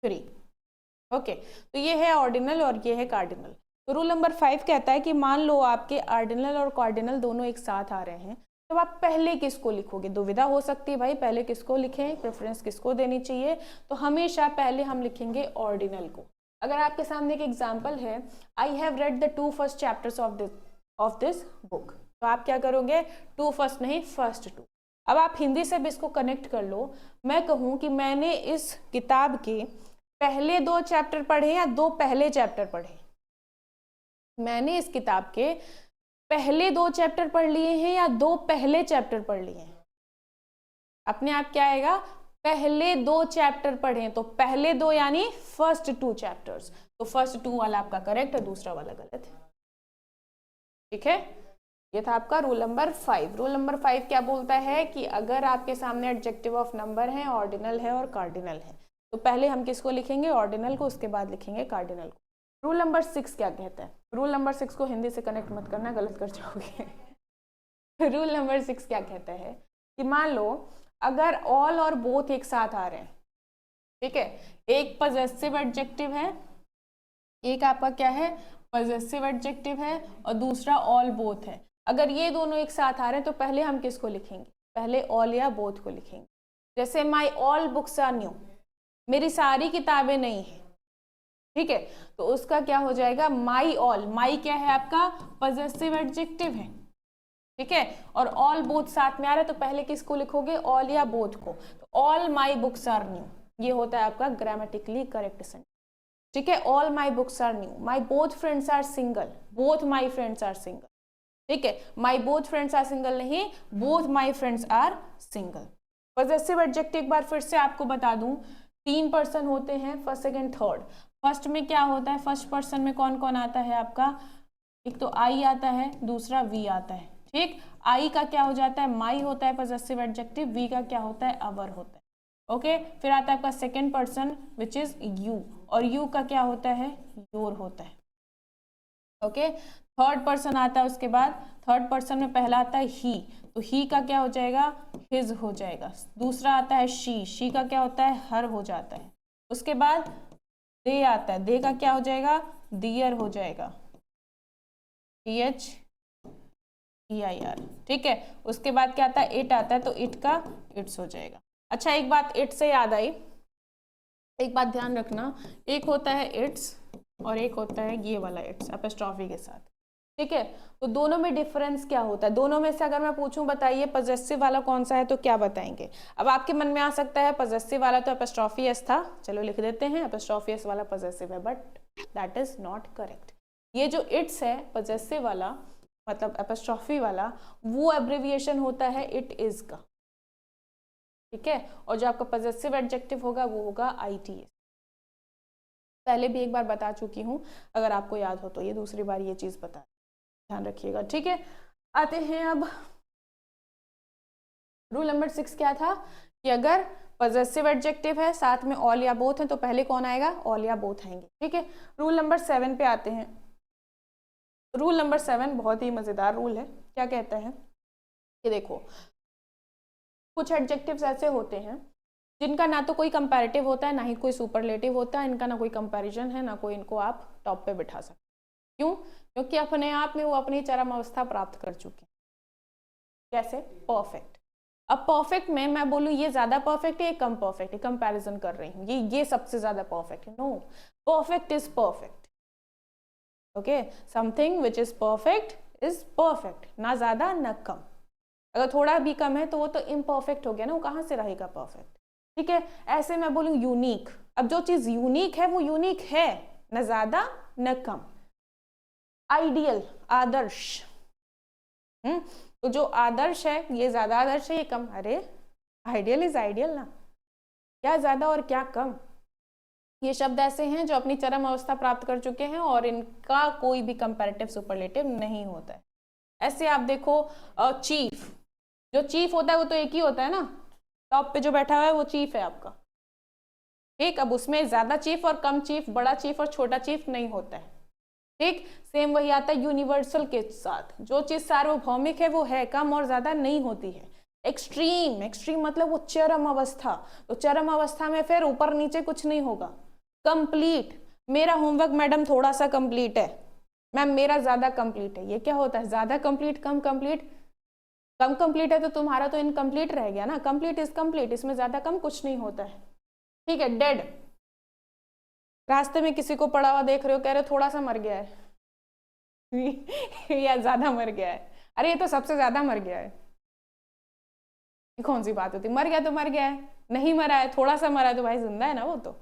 3, ओके। तो ये है ऑर्डिनल और ये है कार्डिनल। तो रूल नंबर 5 कहता है कि मान लो आपके ऑर्डिनल और कार्डिनल दोनों एक साथ आ रहे हैं, तो आप पहले किसको लिखोगे। दुविधा हो सकती है भाई पहले किसको लिखें, प्रेफरेंस किसको देनी चाहिए, तो हमेशा पहले हम लिखेंगे ऑर्डिनल को। अगर आपके सामने एक एग्जाम्पल है, I have read the 2 first chapters of this book, तो आप क्या करोगे, 2 फर्स्ट नहीं, फर्स्ट 2। अब आप हिंदी से भी इसको कनेक्ट कर लो, मैं कहूँ कि मैंने इस किताब के पहले 2 चैप्टर पढ़े या 2 पहले चैप्टर पढ़े, मैंने इस किताब के पहले 2 चैप्टर पढ़ लिए हैं या 2 पहले चैप्टर पढ़ लिए हैं, अपने आप क्या आएगा, पहले 2 चैप्टर पढ़े, तो पहले 2 यानी फर्स्ट 2 चैप्टर्स, तो फर्स्ट 2 वाला आपका करेक्ट है, दूसरा वाला गलत है, ठीक है। ये था आपका रूल नंबर 5। रूल नंबर 5 क्या बोलता है कि अगर आपके सामने एडजेक्टिव ऑफ नंबर है, ऑर्डिनल है और कार्डिनल है, तो पहले हम किसको लिखेंगे, ऑर्डिनल को, उसके बाद लिखेंगे कार्डिनल को। रूल नंबर 6 क्या कहता है, रूल नंबर 6 को हिंदी से कनेक्ट मत करना, गलत कर जाओगे। रूल नंबर 6 क्या कहता है कि मान लो अगर ऑल और बोथ एक साथ आ रहे हैं, ठीक है, एक पजेसिव एडजेक्टिव है, एक आपका क्या है, पजेसिव एडजेक्टिव है, और दूसरा ऑल बोथ है। अगर ये दोनों एक साथ आ रहे हैं तो पहले हम किसको लिखेंगे, पहले ऑल या बोथ को लिखेंगे। जैसे my all books are new, मेरी सारी किताबें नई हैं, ठीक है, तो उसका क्या हो जाएगा, माई ऑल। माई क्या है आपका, पजेसिव एडजेक्टिव है, ठीक है, और ऑल बोथ साथ में आ रहा है, तो पहले किसको लिखोगे, ऑल या बोथ को। तो all my books are new, ये होता है आपका ग्रामेटिकली करेक्ट सेंटेंस, ठीक है। All my books are new, my both friends are single, both my friends are single, ठीक है, my both friends are single नहीं, both my friends are single. Possessive adjective एक बार फिर से आपको बता दूं, 3 पर्सन होते हैं, फर्स्ट सेकेंड थर्ड। फर्स्ट में क्या होता है, फर्स्ट पर्सन में कौन कौन आता है आपका, एक तो आई आता है, दूसरा वी आता है, ठीक। आई का क्या हो जाता है, माई होता है पजेसिव एडजेक्टिव, वी का क्या होता है, अवर होता है, ओके। फिर आता है आपका second person which is you, और यू का क्या होता है, योर होता है, ओके। थर्ड पर्सन आता है उसके बाद, थर्ड पर्सन में पहला आता है ही, तो ही का क्या हो जाएगा, हिज हो जाएगा। दूसरा आता है शी का क्या होता है, हर हो जाता है। उसके बाद दे आता है, दे का क्या हो जाएगा, दियर हो जाएगा, THEIR, ठीक है। उसके बाद क्या आता है, इट आता है, तो इट का इट्स हो जाएगा। अच्छा, एक बात इट से याद आई, एक बात ध्यान रखना, एक होता है इट्स और एक होता है ये वाला इट्स एपोस्ट्रॉफी के साथ। ठीक है, तो दोनों में डिफरेंस क्या होता है? दोनों में से अगर मैं पूछूं बताइए पजेसिव वाला कौन सा है, तो क्या बताएंगे? अब आपके मन में आ सकता है पजेसिव वाला तो एपोस्ट्रॉफी एस था, चलो लिख देते हैं एपोस्ट्रॉफी एस वाला पजेसिव है, but that is not correct. ये जो इट्स है पजेसिव वाला मतलब एपोस्ट्रॉफी वाला, वो एब्रिविएशन होता है इट इज का। ठीक है, और जो आपका पजेसिव एडजेक्टिव होगा वो होगा ITS। पहले भी एक बार बता चुकी हूं, अगर आपको याद हो तो ये दूसरी बार ये चीज बता, ध्यान रखिएगा। ठीक है, आते हैं अब रूल नंबर 6 क्या था कि अगर पजेसिव एडजेक्टिव है साथ में ऑल या बोथ है तो पहले कौन आएगा? ऑल या बोथ आएंगे। ठीक है, रूल नंबर 7 पे आते हैं। रूल नंबर 7 बहुत ही मजेदार रूल है। क्या कहता है कि देखो कुछ एडजेक्टिव्स ऐसे होते हैं जिनका ना तो कोई कंपैरेटिव होता है ना ही कोई सुपरलेटिव होता है, इनका ना कोई कंपैरिजन है ना कोई इनको आप टॉप पे बिठा सकते। क्यों? क्योंकि अपने आप में वो अपनी चरम अवस्था प्राप्त कर चुके हैं। कैसे? परफेक्ट। अब परफेक्ट में मैं बोलूं ये ज्यादा परफेक्ट है, ये कम परफेक्ट है, कंपैरिजन कर रही हूँ, ये सबसे ज्यादा परफेक्ट है। No, perfect is perfect. Okay, something which is perfect, ना ज्यादा ना कम। अगर थोड़ा भी कम है तो वो तो इम्परफेक्ट हो गया ना, वो कहाँ से रहेगा परफेक्ट? ठीक है, ऐसे मैं बोलूं यूनिक। अब जो चीज यूनिक है वो यूनिक है, न ज्यादा न कम। आइडियल, आदर्श। तो जो आदर्श है ये ज्यादा आदर्श है, ये कम। अरे आइडियल इज आइडियल ना, क्या ज्यादा और क्या कम। ये शब्द ऐसे हैं जो अपनी चरम अवस्था प्राप्त कर चुके हैं और इनका कोई भी कंपैरेटिव सुपरलेटिव नहीं होता है। ऐसे आप देखो चीफ, जो चीफ होता है वो तो एक ही होता है ना, टॉप पे जो बैठा हुआ है वो चीफ है आपका। ठीक, अब उसमें ज्यादा चीफ और कम चीफ, बड़ा चीफ और छोटा चीफ नहीं होता है। ठीक, सेम वही आता है यूनिवर्सल के साथ, जो चीज सार्वभौमिक है वो है, कम और ज्यादा नहीं होती है। एक्सट्रीम, एक्सट्रीम मतलब वो चरम अवस्था, तो चरम अवस्था में फिर ऊपर नीचे कुछ नहीं होगा। कंप्लीट, मेरा होमवर्क मैडम थोड़ा सा कंप्लीट है, मैम मेरा ज्यादा कंप्लीट है, ये क्या होता है? ज्यादा कंप्लीट, कम कंप्लीट। कम कंप्लीट है तो तुम्हारा तो इनकम्प्लीट रह गया ना, कंप्लीट इज कंप्लीट, इसमें ज्यादा कम कुछ नहीं होता है। ठीक है, डेड, रास्ते में किसी को पड़ा हुआ देख रहे हो, कह रहे हो थोड़ा सा मर गया है या ज्यादा मर गया है, अरे ये तो सबसे ज्यादा मर गया है। कौन सी बात होती, मर गया तो मर गया है, नहीं मरा है, थोड़ा सा मरा है तो भाई जिंदा है ना वो तो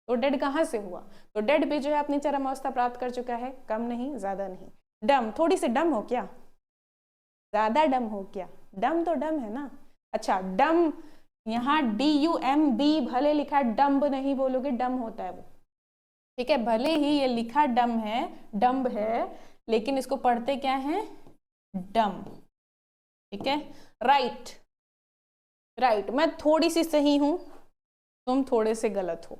डेड कहाँ से हुआ? तो डेड भी जो है अपनी चरम अवस्था प्राप्त कर चुका है, कम नहीं ज्यादा नहीं। डम, थोड़ी सी डम हो क्या? ज्यादा डम हो क्या? डम तो डम है ना। अच्छा डम, यहाँ DUMB भले लिखा है, डम्ब नहीं बोलोगे, डम होता है वो। ठीक है, भले ही ये लिखा डम है, डम्ब है, लेकिन इसको पढ़ते क्या है? डम। ठीक है, राइट, राइट, मैं थोड़ी सी सही हूं, तुम थोड़े से गलत हो।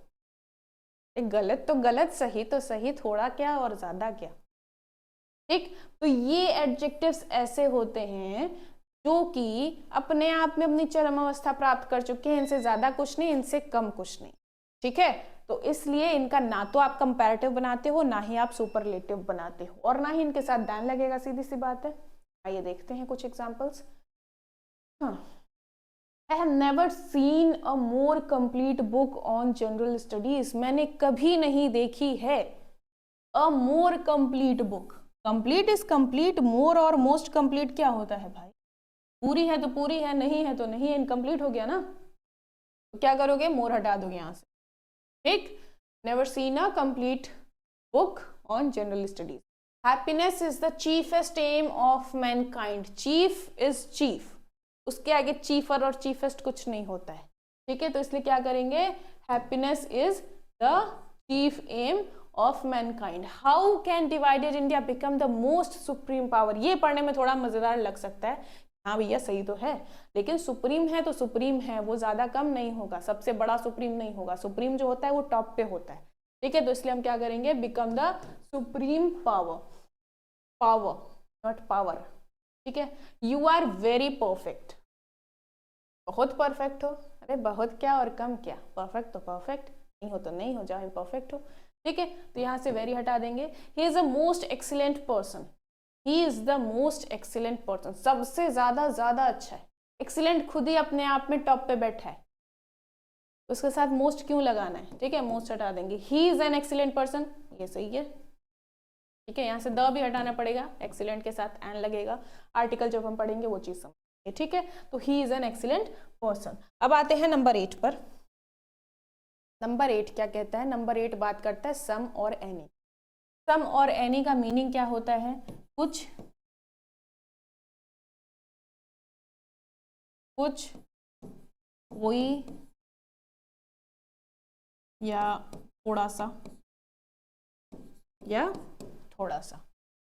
गलत तो गलत, सही तो सही, थोड़ा क्या और ज्यादा क्या। ठीक, तो ये एडजेक्टिव्स ऐसे होते हैं जो कि अपने आप में अपनी चरम अवस्था प्राप्त कर चुके हैं, इनसे ज्यादा कुछ नहीं, इनसे कम कुछ नहीं। ठीक है, तो इसलिए इनका ना तो आप कंपैरेटिव बनाते हो ना ही आप सुपरलेटिव बनाते हो, और ना ही इनके साथ दैन लगेगा, सीधी सी बात है। आइए देखते हैं कुछ examples. I have never seen a more complete book on general studies, मैंने कभी नहीं देखी है a more complete book. Complete is complete, more और मोस्ट कंप्लीट क्या होता है भाई? पूरी है तो पूरी है, नहीं है तो नहीं है, इनकम्प्लीट हो गया ना। तो क्या करोगे? मोर हटा दोगे यहां से। ठीक, never seen a complete book on general studies. Happiness is the chiefest aim of mankind, chief is chief, उसके आगे चीफर और चीफेस्ट कुछ नहीं होता है। ठीक है, तो इसलिए क्या करेंगे? Happiness is the chief aim of mankind. How can divided India become the most supreme power? ये पढ़ने में थोड़ा मजेदार लग सकता है, हाँ भैया सही तो है, लेकिन सुप्रीम है तो सुप्रीम है, वो ज्यादा कम नहीं होगा, सबसे बड़ा सुप्रीम नहीं होगा, सुप्रीम जो होता है वो टॉप पे होता है। ठीक है, तो इसलिए हम क्या करेंगे? Become the supreme power, power not power. ठीक है, यू आर वेरी परफेक्ट, बहुत परफेक्ट हो। अरे बहुत क्या और कम क्या, परफेक्ट तो परफेक्ट, नहीं हो तो नहीं हो, जाओ इम्परफेक्ट हो। ठीक है, तो यहां से वेरी हटा देंगे। He is a most excellent person, he is the most excellent person, सबसे ज्यादा अच्छा है। एक्सीलेंट खुद ही अपने आप में टॉप पे बैठा है। उसके साथ मोस्ट क्यों लगाना है, ठीक है, मोस्ट हटा देंगे। He is an excellent person, ये सही है, ठीक है, यहाँ से द भी हटाना पड़ेगा, एक्सीलेंट के साथ एन लगेगा, आर्टिकल जब हम पढ़ेंगे वो चीज समझेंगे, ठीक है। तो he is an excellent person. अब आते हैं नंबर 8 पर। नंबर 8 क्या कहता है, नंबर 8 बात करता है सम और एनी। सम और एनी का मीनिंग क्या होता है, कुछ कुछ कोई या थोड़ा सा या थोड़ा सा,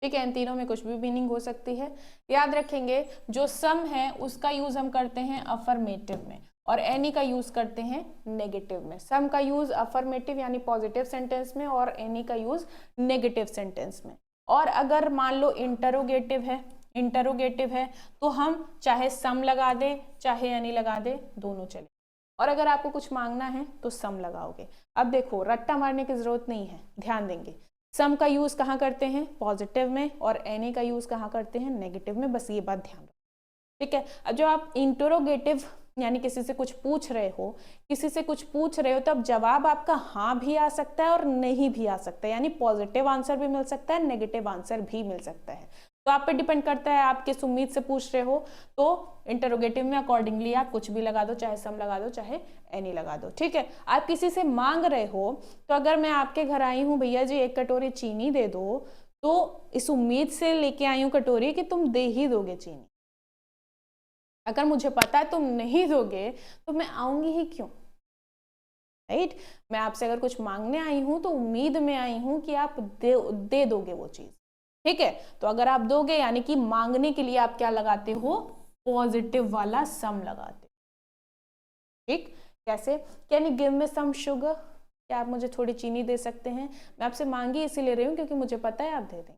ठीक है, इन तीनों में कुछ भी मीनिंग हो सकती है। याद रखेंगे जो सम है उसका यूज हम करते हैं अफर्मेटिव में और एनी का यूज करते हैं नेगेटिव में। सम का यूज अफर्मेटिव यानी पॉजिटिव सेंटेंस में और एनी का यूज नेगेटिव सेंटेंस में। और अगर मान लो इंटरोगेटिव है तो हम चाहे सम लगा दे चाहे एनी लगा दे, दोनों चले। और अगर आपको कुछ मांगना है तो सम लगाओगे। अब देखो रट्टा मारने की जरूरत नहीं है, ध्यान देंगे। सम का यूज कहाँ करते हैं, पॉजिटिव में, और एनी का यूज कहाँ करते हैं, नेगेटिव में, बस ये बात ध्यान रखो, ठीक है। अब जो आप इंटरोगेटिव यानी किसी से कुछ पूछ रहे हो तो अब जवाब आपका हाँ भी आ सकता है और नहीं भी आ सकता है, यानी पॉजिटिव आंसर भी मिल सकता है, नेगेटिव आंसर भी मिल सकता है। तो आप पे डिपेंड करता है, आप किस उम्मीद से पूछ रहे हो। तो इंटरोगेटिव में अकॉर्डिंगली आप कुछ भी लगा दो, चाहे सम लगा दो चाहे एनी लगा दो, ठीक है। आप किसी से मांग रहे हो तो अगर मैं आपके घर आई हूँ, भैया जी 1 कटोरी चीनी दे दो, तो इस उम्मीद से लेके आई हूँ कटोरी कि तुम दे ही दोगे चीनी। अगर मुझे पता है तुम नहीं दोगे तो मैं आऊंगी ही क्यों, राइट। मैं आपसे अगर कुछ मांगने आई हूं तो उम्मीद में आई हूं कि आप दे दोगे वो चीज, ठीक है। तो अगर आप दोगे यानी कि मांगने के लिए आप क्या लगाते हो, पॉजिटिव वाला सम लगाते हो, ठीक। कैसे, can you give me some sugar, क्या आप मुझे थोड़ी चीनी दे सकते हैं। मैं आपसे मांगी इसीलिए रही हूँ क्योंकि मुझे पता है आप दे देंगे,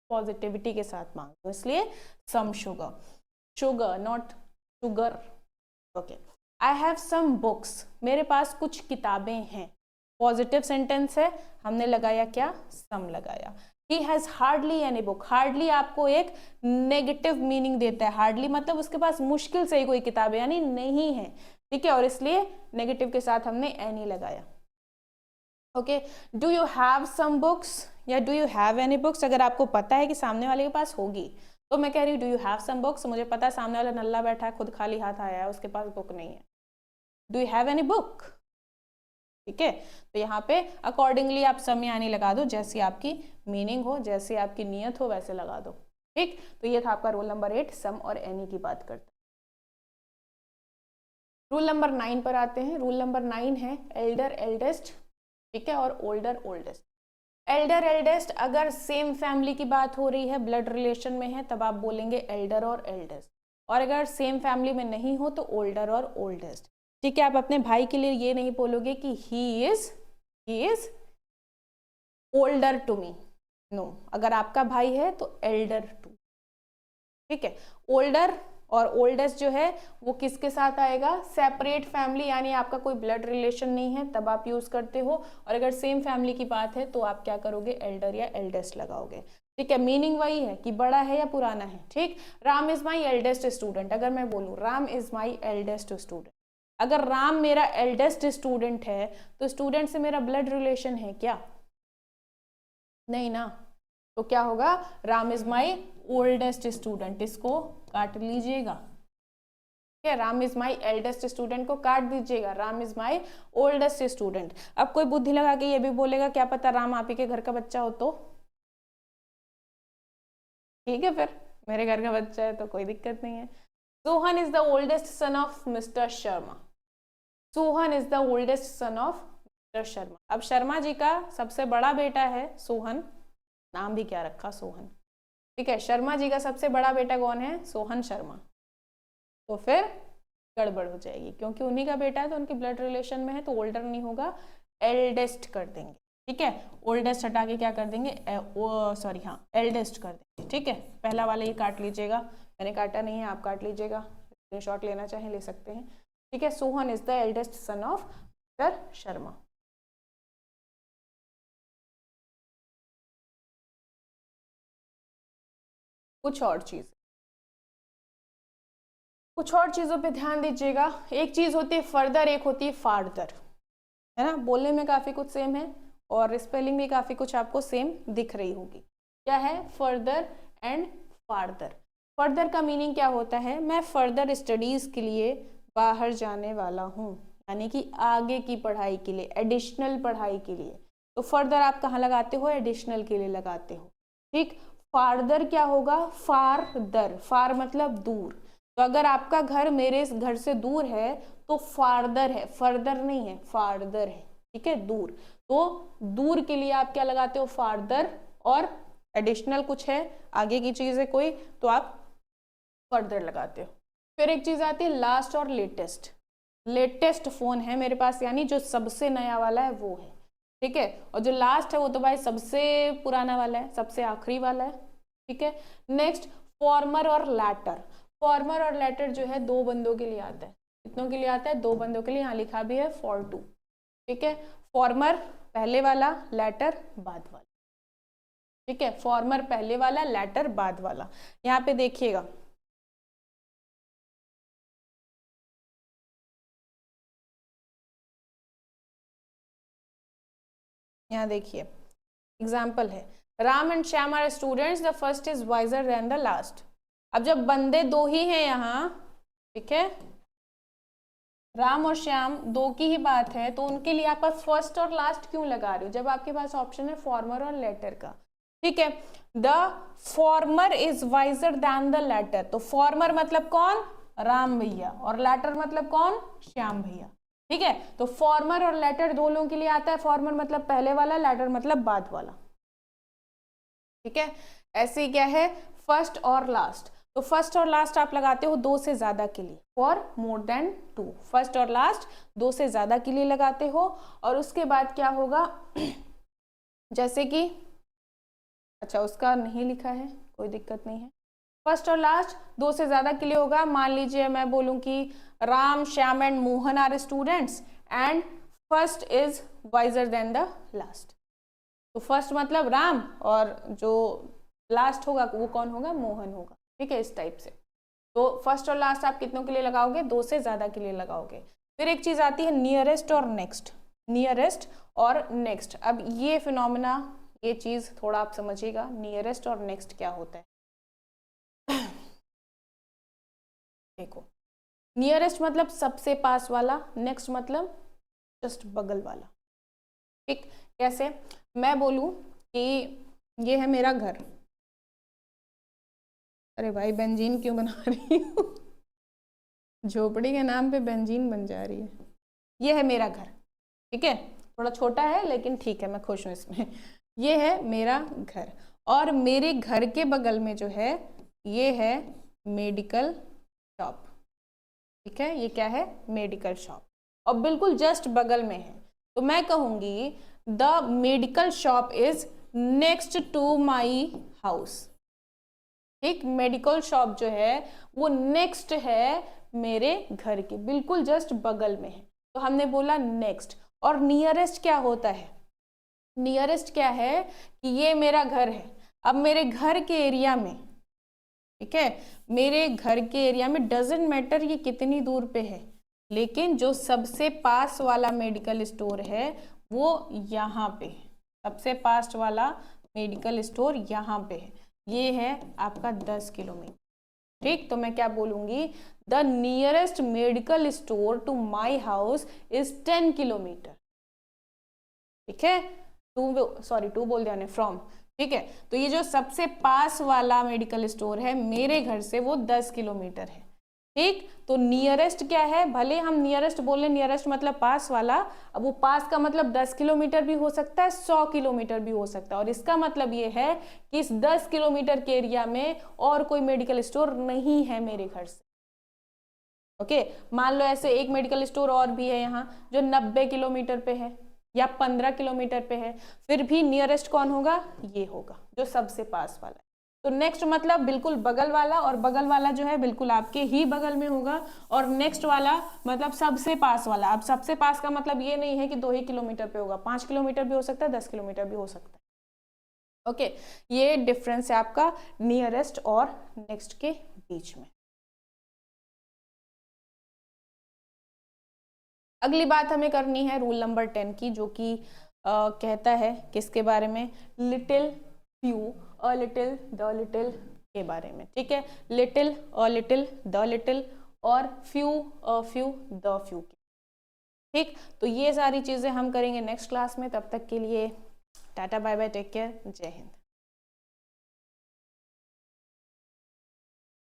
पॉजिटिविटी के साथ मांग दो, इसलिए some sugar, sugar not sugar, okay. I have some books, मेरे पास कुछ किताबें हैं, पॉजिटिव सेंटेंस है, हमने लगाया क्या, सम लगाया। He has hardly any book, hardly आपको एक नेगेटिव मीनिंग देता है, हार्डली मतलब उसके पास मुश्किल से ही कोई किताब है यानी नहीं है, ठीक है, और इसलिए नेगेटिव के साथ हमने एनी लगाया, okay. Do you have some books या do you have any books, अगर आपको पता है कि सामने वाले के पास होगी तो मैं कह रही हूँ do you have some books, मुझे पता है सामने वाला नल्ला बैठा है, खुद खाली हाथ आया है, उसके पास बुक नहीं है, do you have any book, ठीक है। तो यहाँ पे अकॉर्डिंगली आप सम यानी लगा दो, जैसी आपकी मीनिंग हो, जैसी आपकी नियत हो वैसे लगा दो, ठीक। तो ये था आपका रूल नंबर 8, सम और एनी की बात करते हैं। रूल नंबर 9 पर आते हैं। रूल नंबर 9 है एल्डर एल्डेस्ट, ठीक है, और ओल्डर ओल्डेस्ट। एल्डर एल्डेस्ट अगर सेम फैमिली की बात हो रही है, ब्लड रिलेशन में है, तब आप बोलेंगे एल्डर और एल्डेस्ट, और अगर सेम फैमिली में नहीं हो तो ओल्डर और ओल्डेस्ट, ठीक है। आप अपने भाई के लिए ये नहीं बोलोगे कि he is older to me, no, अगर आपका भाई है तो एल्डर टू, ठीक है। ओल्डर और ओल्डेस्ट जो है वो किसके साथ आएगा, सेपरेट फैमिली यानी आपका कोई ब्लड रिलेशन नहीं है तब आप यूज करते हो, और अगर सेम फैमिली की बात है तो आप क्या करोगे, एल्डर या एल्डेस्ट लगाओगे, ठीक है। मीनिंग वही है कि बड़ा है या पुराना है, ठीक। Ram is my eldest student, अगर मैं बोलूँ Ram is my eldest student, अगर राम मेरा एल्डेस्ट स्टूडेंट है तो स्टूडेंट से मेरा ब्लड रिलेशन है क्या, नहीं ना। तो क्या होगा, Ram is my oldest student, इसको काट लीजिएगा, ठीक है। Ram is my eldest student को काट दीजिएगा, Ram is my oldest student. अब कोई बुद्धि लगा के ये भी बोलेगा क्या पता राम आप ही के घर का बच्चा हो तो, ठीक है, फिर मेरे घर का बच्चा है तो कोई दिक्कत नहीं है। Sohan is the oldest son of mister Sharma, Sohan is the oldest son of mister Sharma. अब शर्मा जी का सबसे बड़ा बेटा है सोहन, नाम भी क्या रखा, सोहन, ठीक है। शर्मा जी का सबसे बड़ा बेटा कौन है, सोहन शर्मा, तो फिर गड़बड़ हो जाएगी क्योंकि उन्हीं का बेटा है तो उनकी ब्लड रिलेशन में है, तो ओल्डर नहीं होगा, एल्डेस्ट कर देंगे, ठीक है। ओल्डेस्ट हटा के क्या कर देंगे, सॉरी हाँ एल्डेस्ट कर देंगे, ठीक है। पहला वाला ये काट लीजिएगा, मैंने काटा नहीं है, आप काट लीजिएगा, स्क्रीनशॉट लेना चाहें ले सकते हैं, ठीक है। Sohan is the eldest son of mister Sharma. कुछ और चीज कुछ और चीज़ों पे ध्यान दीजिएगा। एक चीज़ होती है फर्दर, एक होती है फार्दर, है ना। बोलने में काफ़ी कुछ सेम है और स्पेलिंग भी काफ़ी कुछ आपको सेम दिख रही होगी। क्या है फर्दर एंड फार्दर। फर्दर का मीनिंग क्या होता है, मैं फर्दर स्टडीज़ के लिए बाहर जाने वाला हूँ, यानी कि आगे की पढ़ाई के लिए, एडिशनल पढ़ाई के लिए। तो फर्दर आप कहाँ लगाते हो, एडिशनल के लिए लगाते हो, ठीक। फार्दर क्या होगा, फारदर, फार मतलब दूर। तो अगर आपका घर मेरे इस घर से दूर है तो फार्दर है, फर्दर नहीं है, फार्दर है, ठीक है, दूर। तो दूर के लिए आप क्या लगाते हो, फार्दर, और एडिशनल कुछ है, आगे की चीज है कोई, तो आप फर्दर लगाते हो। फिर एक चीज आती है लास्ट और लेटेस्ट। लेटेस्ट फोन है मेरे पास, यानी जो सबसे नया वाला है वो है, ठीक है। और जो लास्ट है वो तो भाई सबसे पुराना वाला है, सबसे आखिरी वाला है, ठीक है। नेक्स्ट फॉर्मर और लैटर। फॉर्मर और लेटर जो है दो बंदों के लिए आता है। कितनों के लिए आता है, दो बंदों के लिए। यहाँ लिखा भी है फॉर टू, ठीक है। फॉर्मर पहले वाला, लेटर बाद वाला, ठीक है। फॉर्मर पहले वाला, लेटर बाद वाला। यहाँ पे देखिएगा, यहाँ देखिए एग्जाम्पल है, Ram and Shyam are students, the first is wiser than the last. अब जब बंदे दो ही हैं यहाँ, ठीक है, राम और श्याम दो की ही बात है, तो उनके लिए आप फर्स्ट और लास्ट क्यों लगा रहे हो, जब आपके पास ऑप्शन है फॉर्मर और लेटर का, ठीक है। The former is wiser than the latter, तो फॉर्मर मतलब कौन, राम भैया, और लेटर मतलब कौन, श्याम भैया, ठीक है। तो फॉर्मर और लेटर दो लोगों के लिए आता है, फॉर्मर मतलब पहले वाला, लेटर मतलब बाद वाला, ठीक है। ऐसे ही क्या है फर्स्ट और लास्ट, तो फर्स्ट और लास्ट आप लगाते हो दो से ज्यादा के लिए, for more than two. First और लास्ट दो से ज्यादा के लिए लगाते हो। और उसके बाद क्या होगा जैसे कि, अच्छा उसका नहीं लिखा है, कोई दिक्कत नहीं है। फर्स्ट और लास्ट दो से ज्यादा के लिए होगा। मान लीजिए मैं बोलूं कि Ram Shyam and Mohan are students and first is wiser than the last. तो फर्स्ट मतलब राम, और जो लास्ट होगा वो कौन होगा, मोहन होगा, ठीक है, इस टाइप से। तो फर्स्ट और लास्ट आप कितनों के लिए लगाओगे, दो से ज्यादा के लिए लगाओगे। फिर एक चीज आती है नियरेस्ट और नेक्स्ट। नियरेस्ट और नेक्स्ट, अब ये फिनोमेना, ये चीज थोड़ा आप समझिएगा, नियरेस्ट और नेक्स्ट क्या होता है। देखो, नियरेस्ट मतलब सबसे पास वाला, नेक्स्ट मतलब जस्ट बगल वाला, ठीक। कैसे, मैं बोलूं कि ये है मेरा घर, अरे भाई बेंजीन क्यों बना रही हूँ झोपड़ी के नाम पे बेंजीन बन जा रही है। ये है मेरा घर, ठीक है, थोड़ा छोटा है लेकिन ठीक है, मैं खुश हूँ इसमें। ये है मेरा घर, और मेरे घर के बगल में जो है ये है मेडिकल शॉप, ठीक है। ये क्या है, मेडिकल शॉप, और बिल्कुल जस्ट बगल में है। तो मैं कहूंगी the medical shop is next to my house, ठीक। मेडिकल शॉप जो है वो नेक्स्ट है मेरे घर के, बिल्कुल जस्ट बगल में है, तो हमने बोला नेक्स्ट। और नियरेस्ट क्या होता है, नियरेस्ट क्या है कि ये मेरा घर है, अब मेरे घर के एरिया में, ठीक है, मेरे घर के एरिया में डजेंट मैटर ये कितनी दूर पे है, लेकिन जो सबसे पास वाला मेडिकल स्टोर है वो यहाँ पे है, सबसे पास वाला मेडिकल स्टोर यहाँ पे है, ये है आपका 10 किलोमीटर, ठीक। तो मैं क्या बोलूंगी, the nearest medical store to my house is 10 kilometre, ठीक है। टू बोल दिया फ्रॉम, ठीक है। तो ये जो सबसे पास वाला मेडिकल स्टोर है मेरे घर से वो 10 किलोमीटर है, ठीक। तो नियरेस्ट क्या है, भले हम नियरेस्ट बोले, नियरेस्ट मतलब पास वाला, अब वो पास का मतलब 10 किलोमीटर भी हो सकता है, 100 किलोमीटर भी हो सकता है, और इसका मतलब ये है कि इस 10 किलोमीटर के एरिया में और कोई मेडिकल स्टोर नहीं है मेरे घर से, ओके। मान लो ऐसे एक मेडिकल स्टोर और भी है यहाँ जो 90 किलोमीटर पे है या 15 किलोमीटर पे है, फिर भी नियरेस्ट कौन होगा, ये होगा जो सबसे पास वाला है। तो नेक्स्ट मतलब बिल्कुल बगल वाला, और बगल वाला जो है बिल्कुल आपके ही बगल में होगा, और नेक्स्ट वाला मतलब सबसे पास वाला। अब सबसे पास का मतलब ये नहीं है कि 2 ही किलोमीटर पे होगा, 5 किलोमीटर भी हो सकता है, 10 किलोमीटर भी हो सकता है, ओके। ये डिफरेंस है आपका नियरेस्ट और नेक्स्ट के बीच में। अगली बात हमें करनी है रूल नंबर 10 की, जो कि कहता है किसके बारे में, little, few, a little, the little के बारे में। ठीक है, little, a little, the little और few, a few, the few की। ठीक, तो ये सारी चीजें हम करेंगे नेक्स्ट क्लास में। तब तक के लिए tata bye bye, take care, जय हिंद।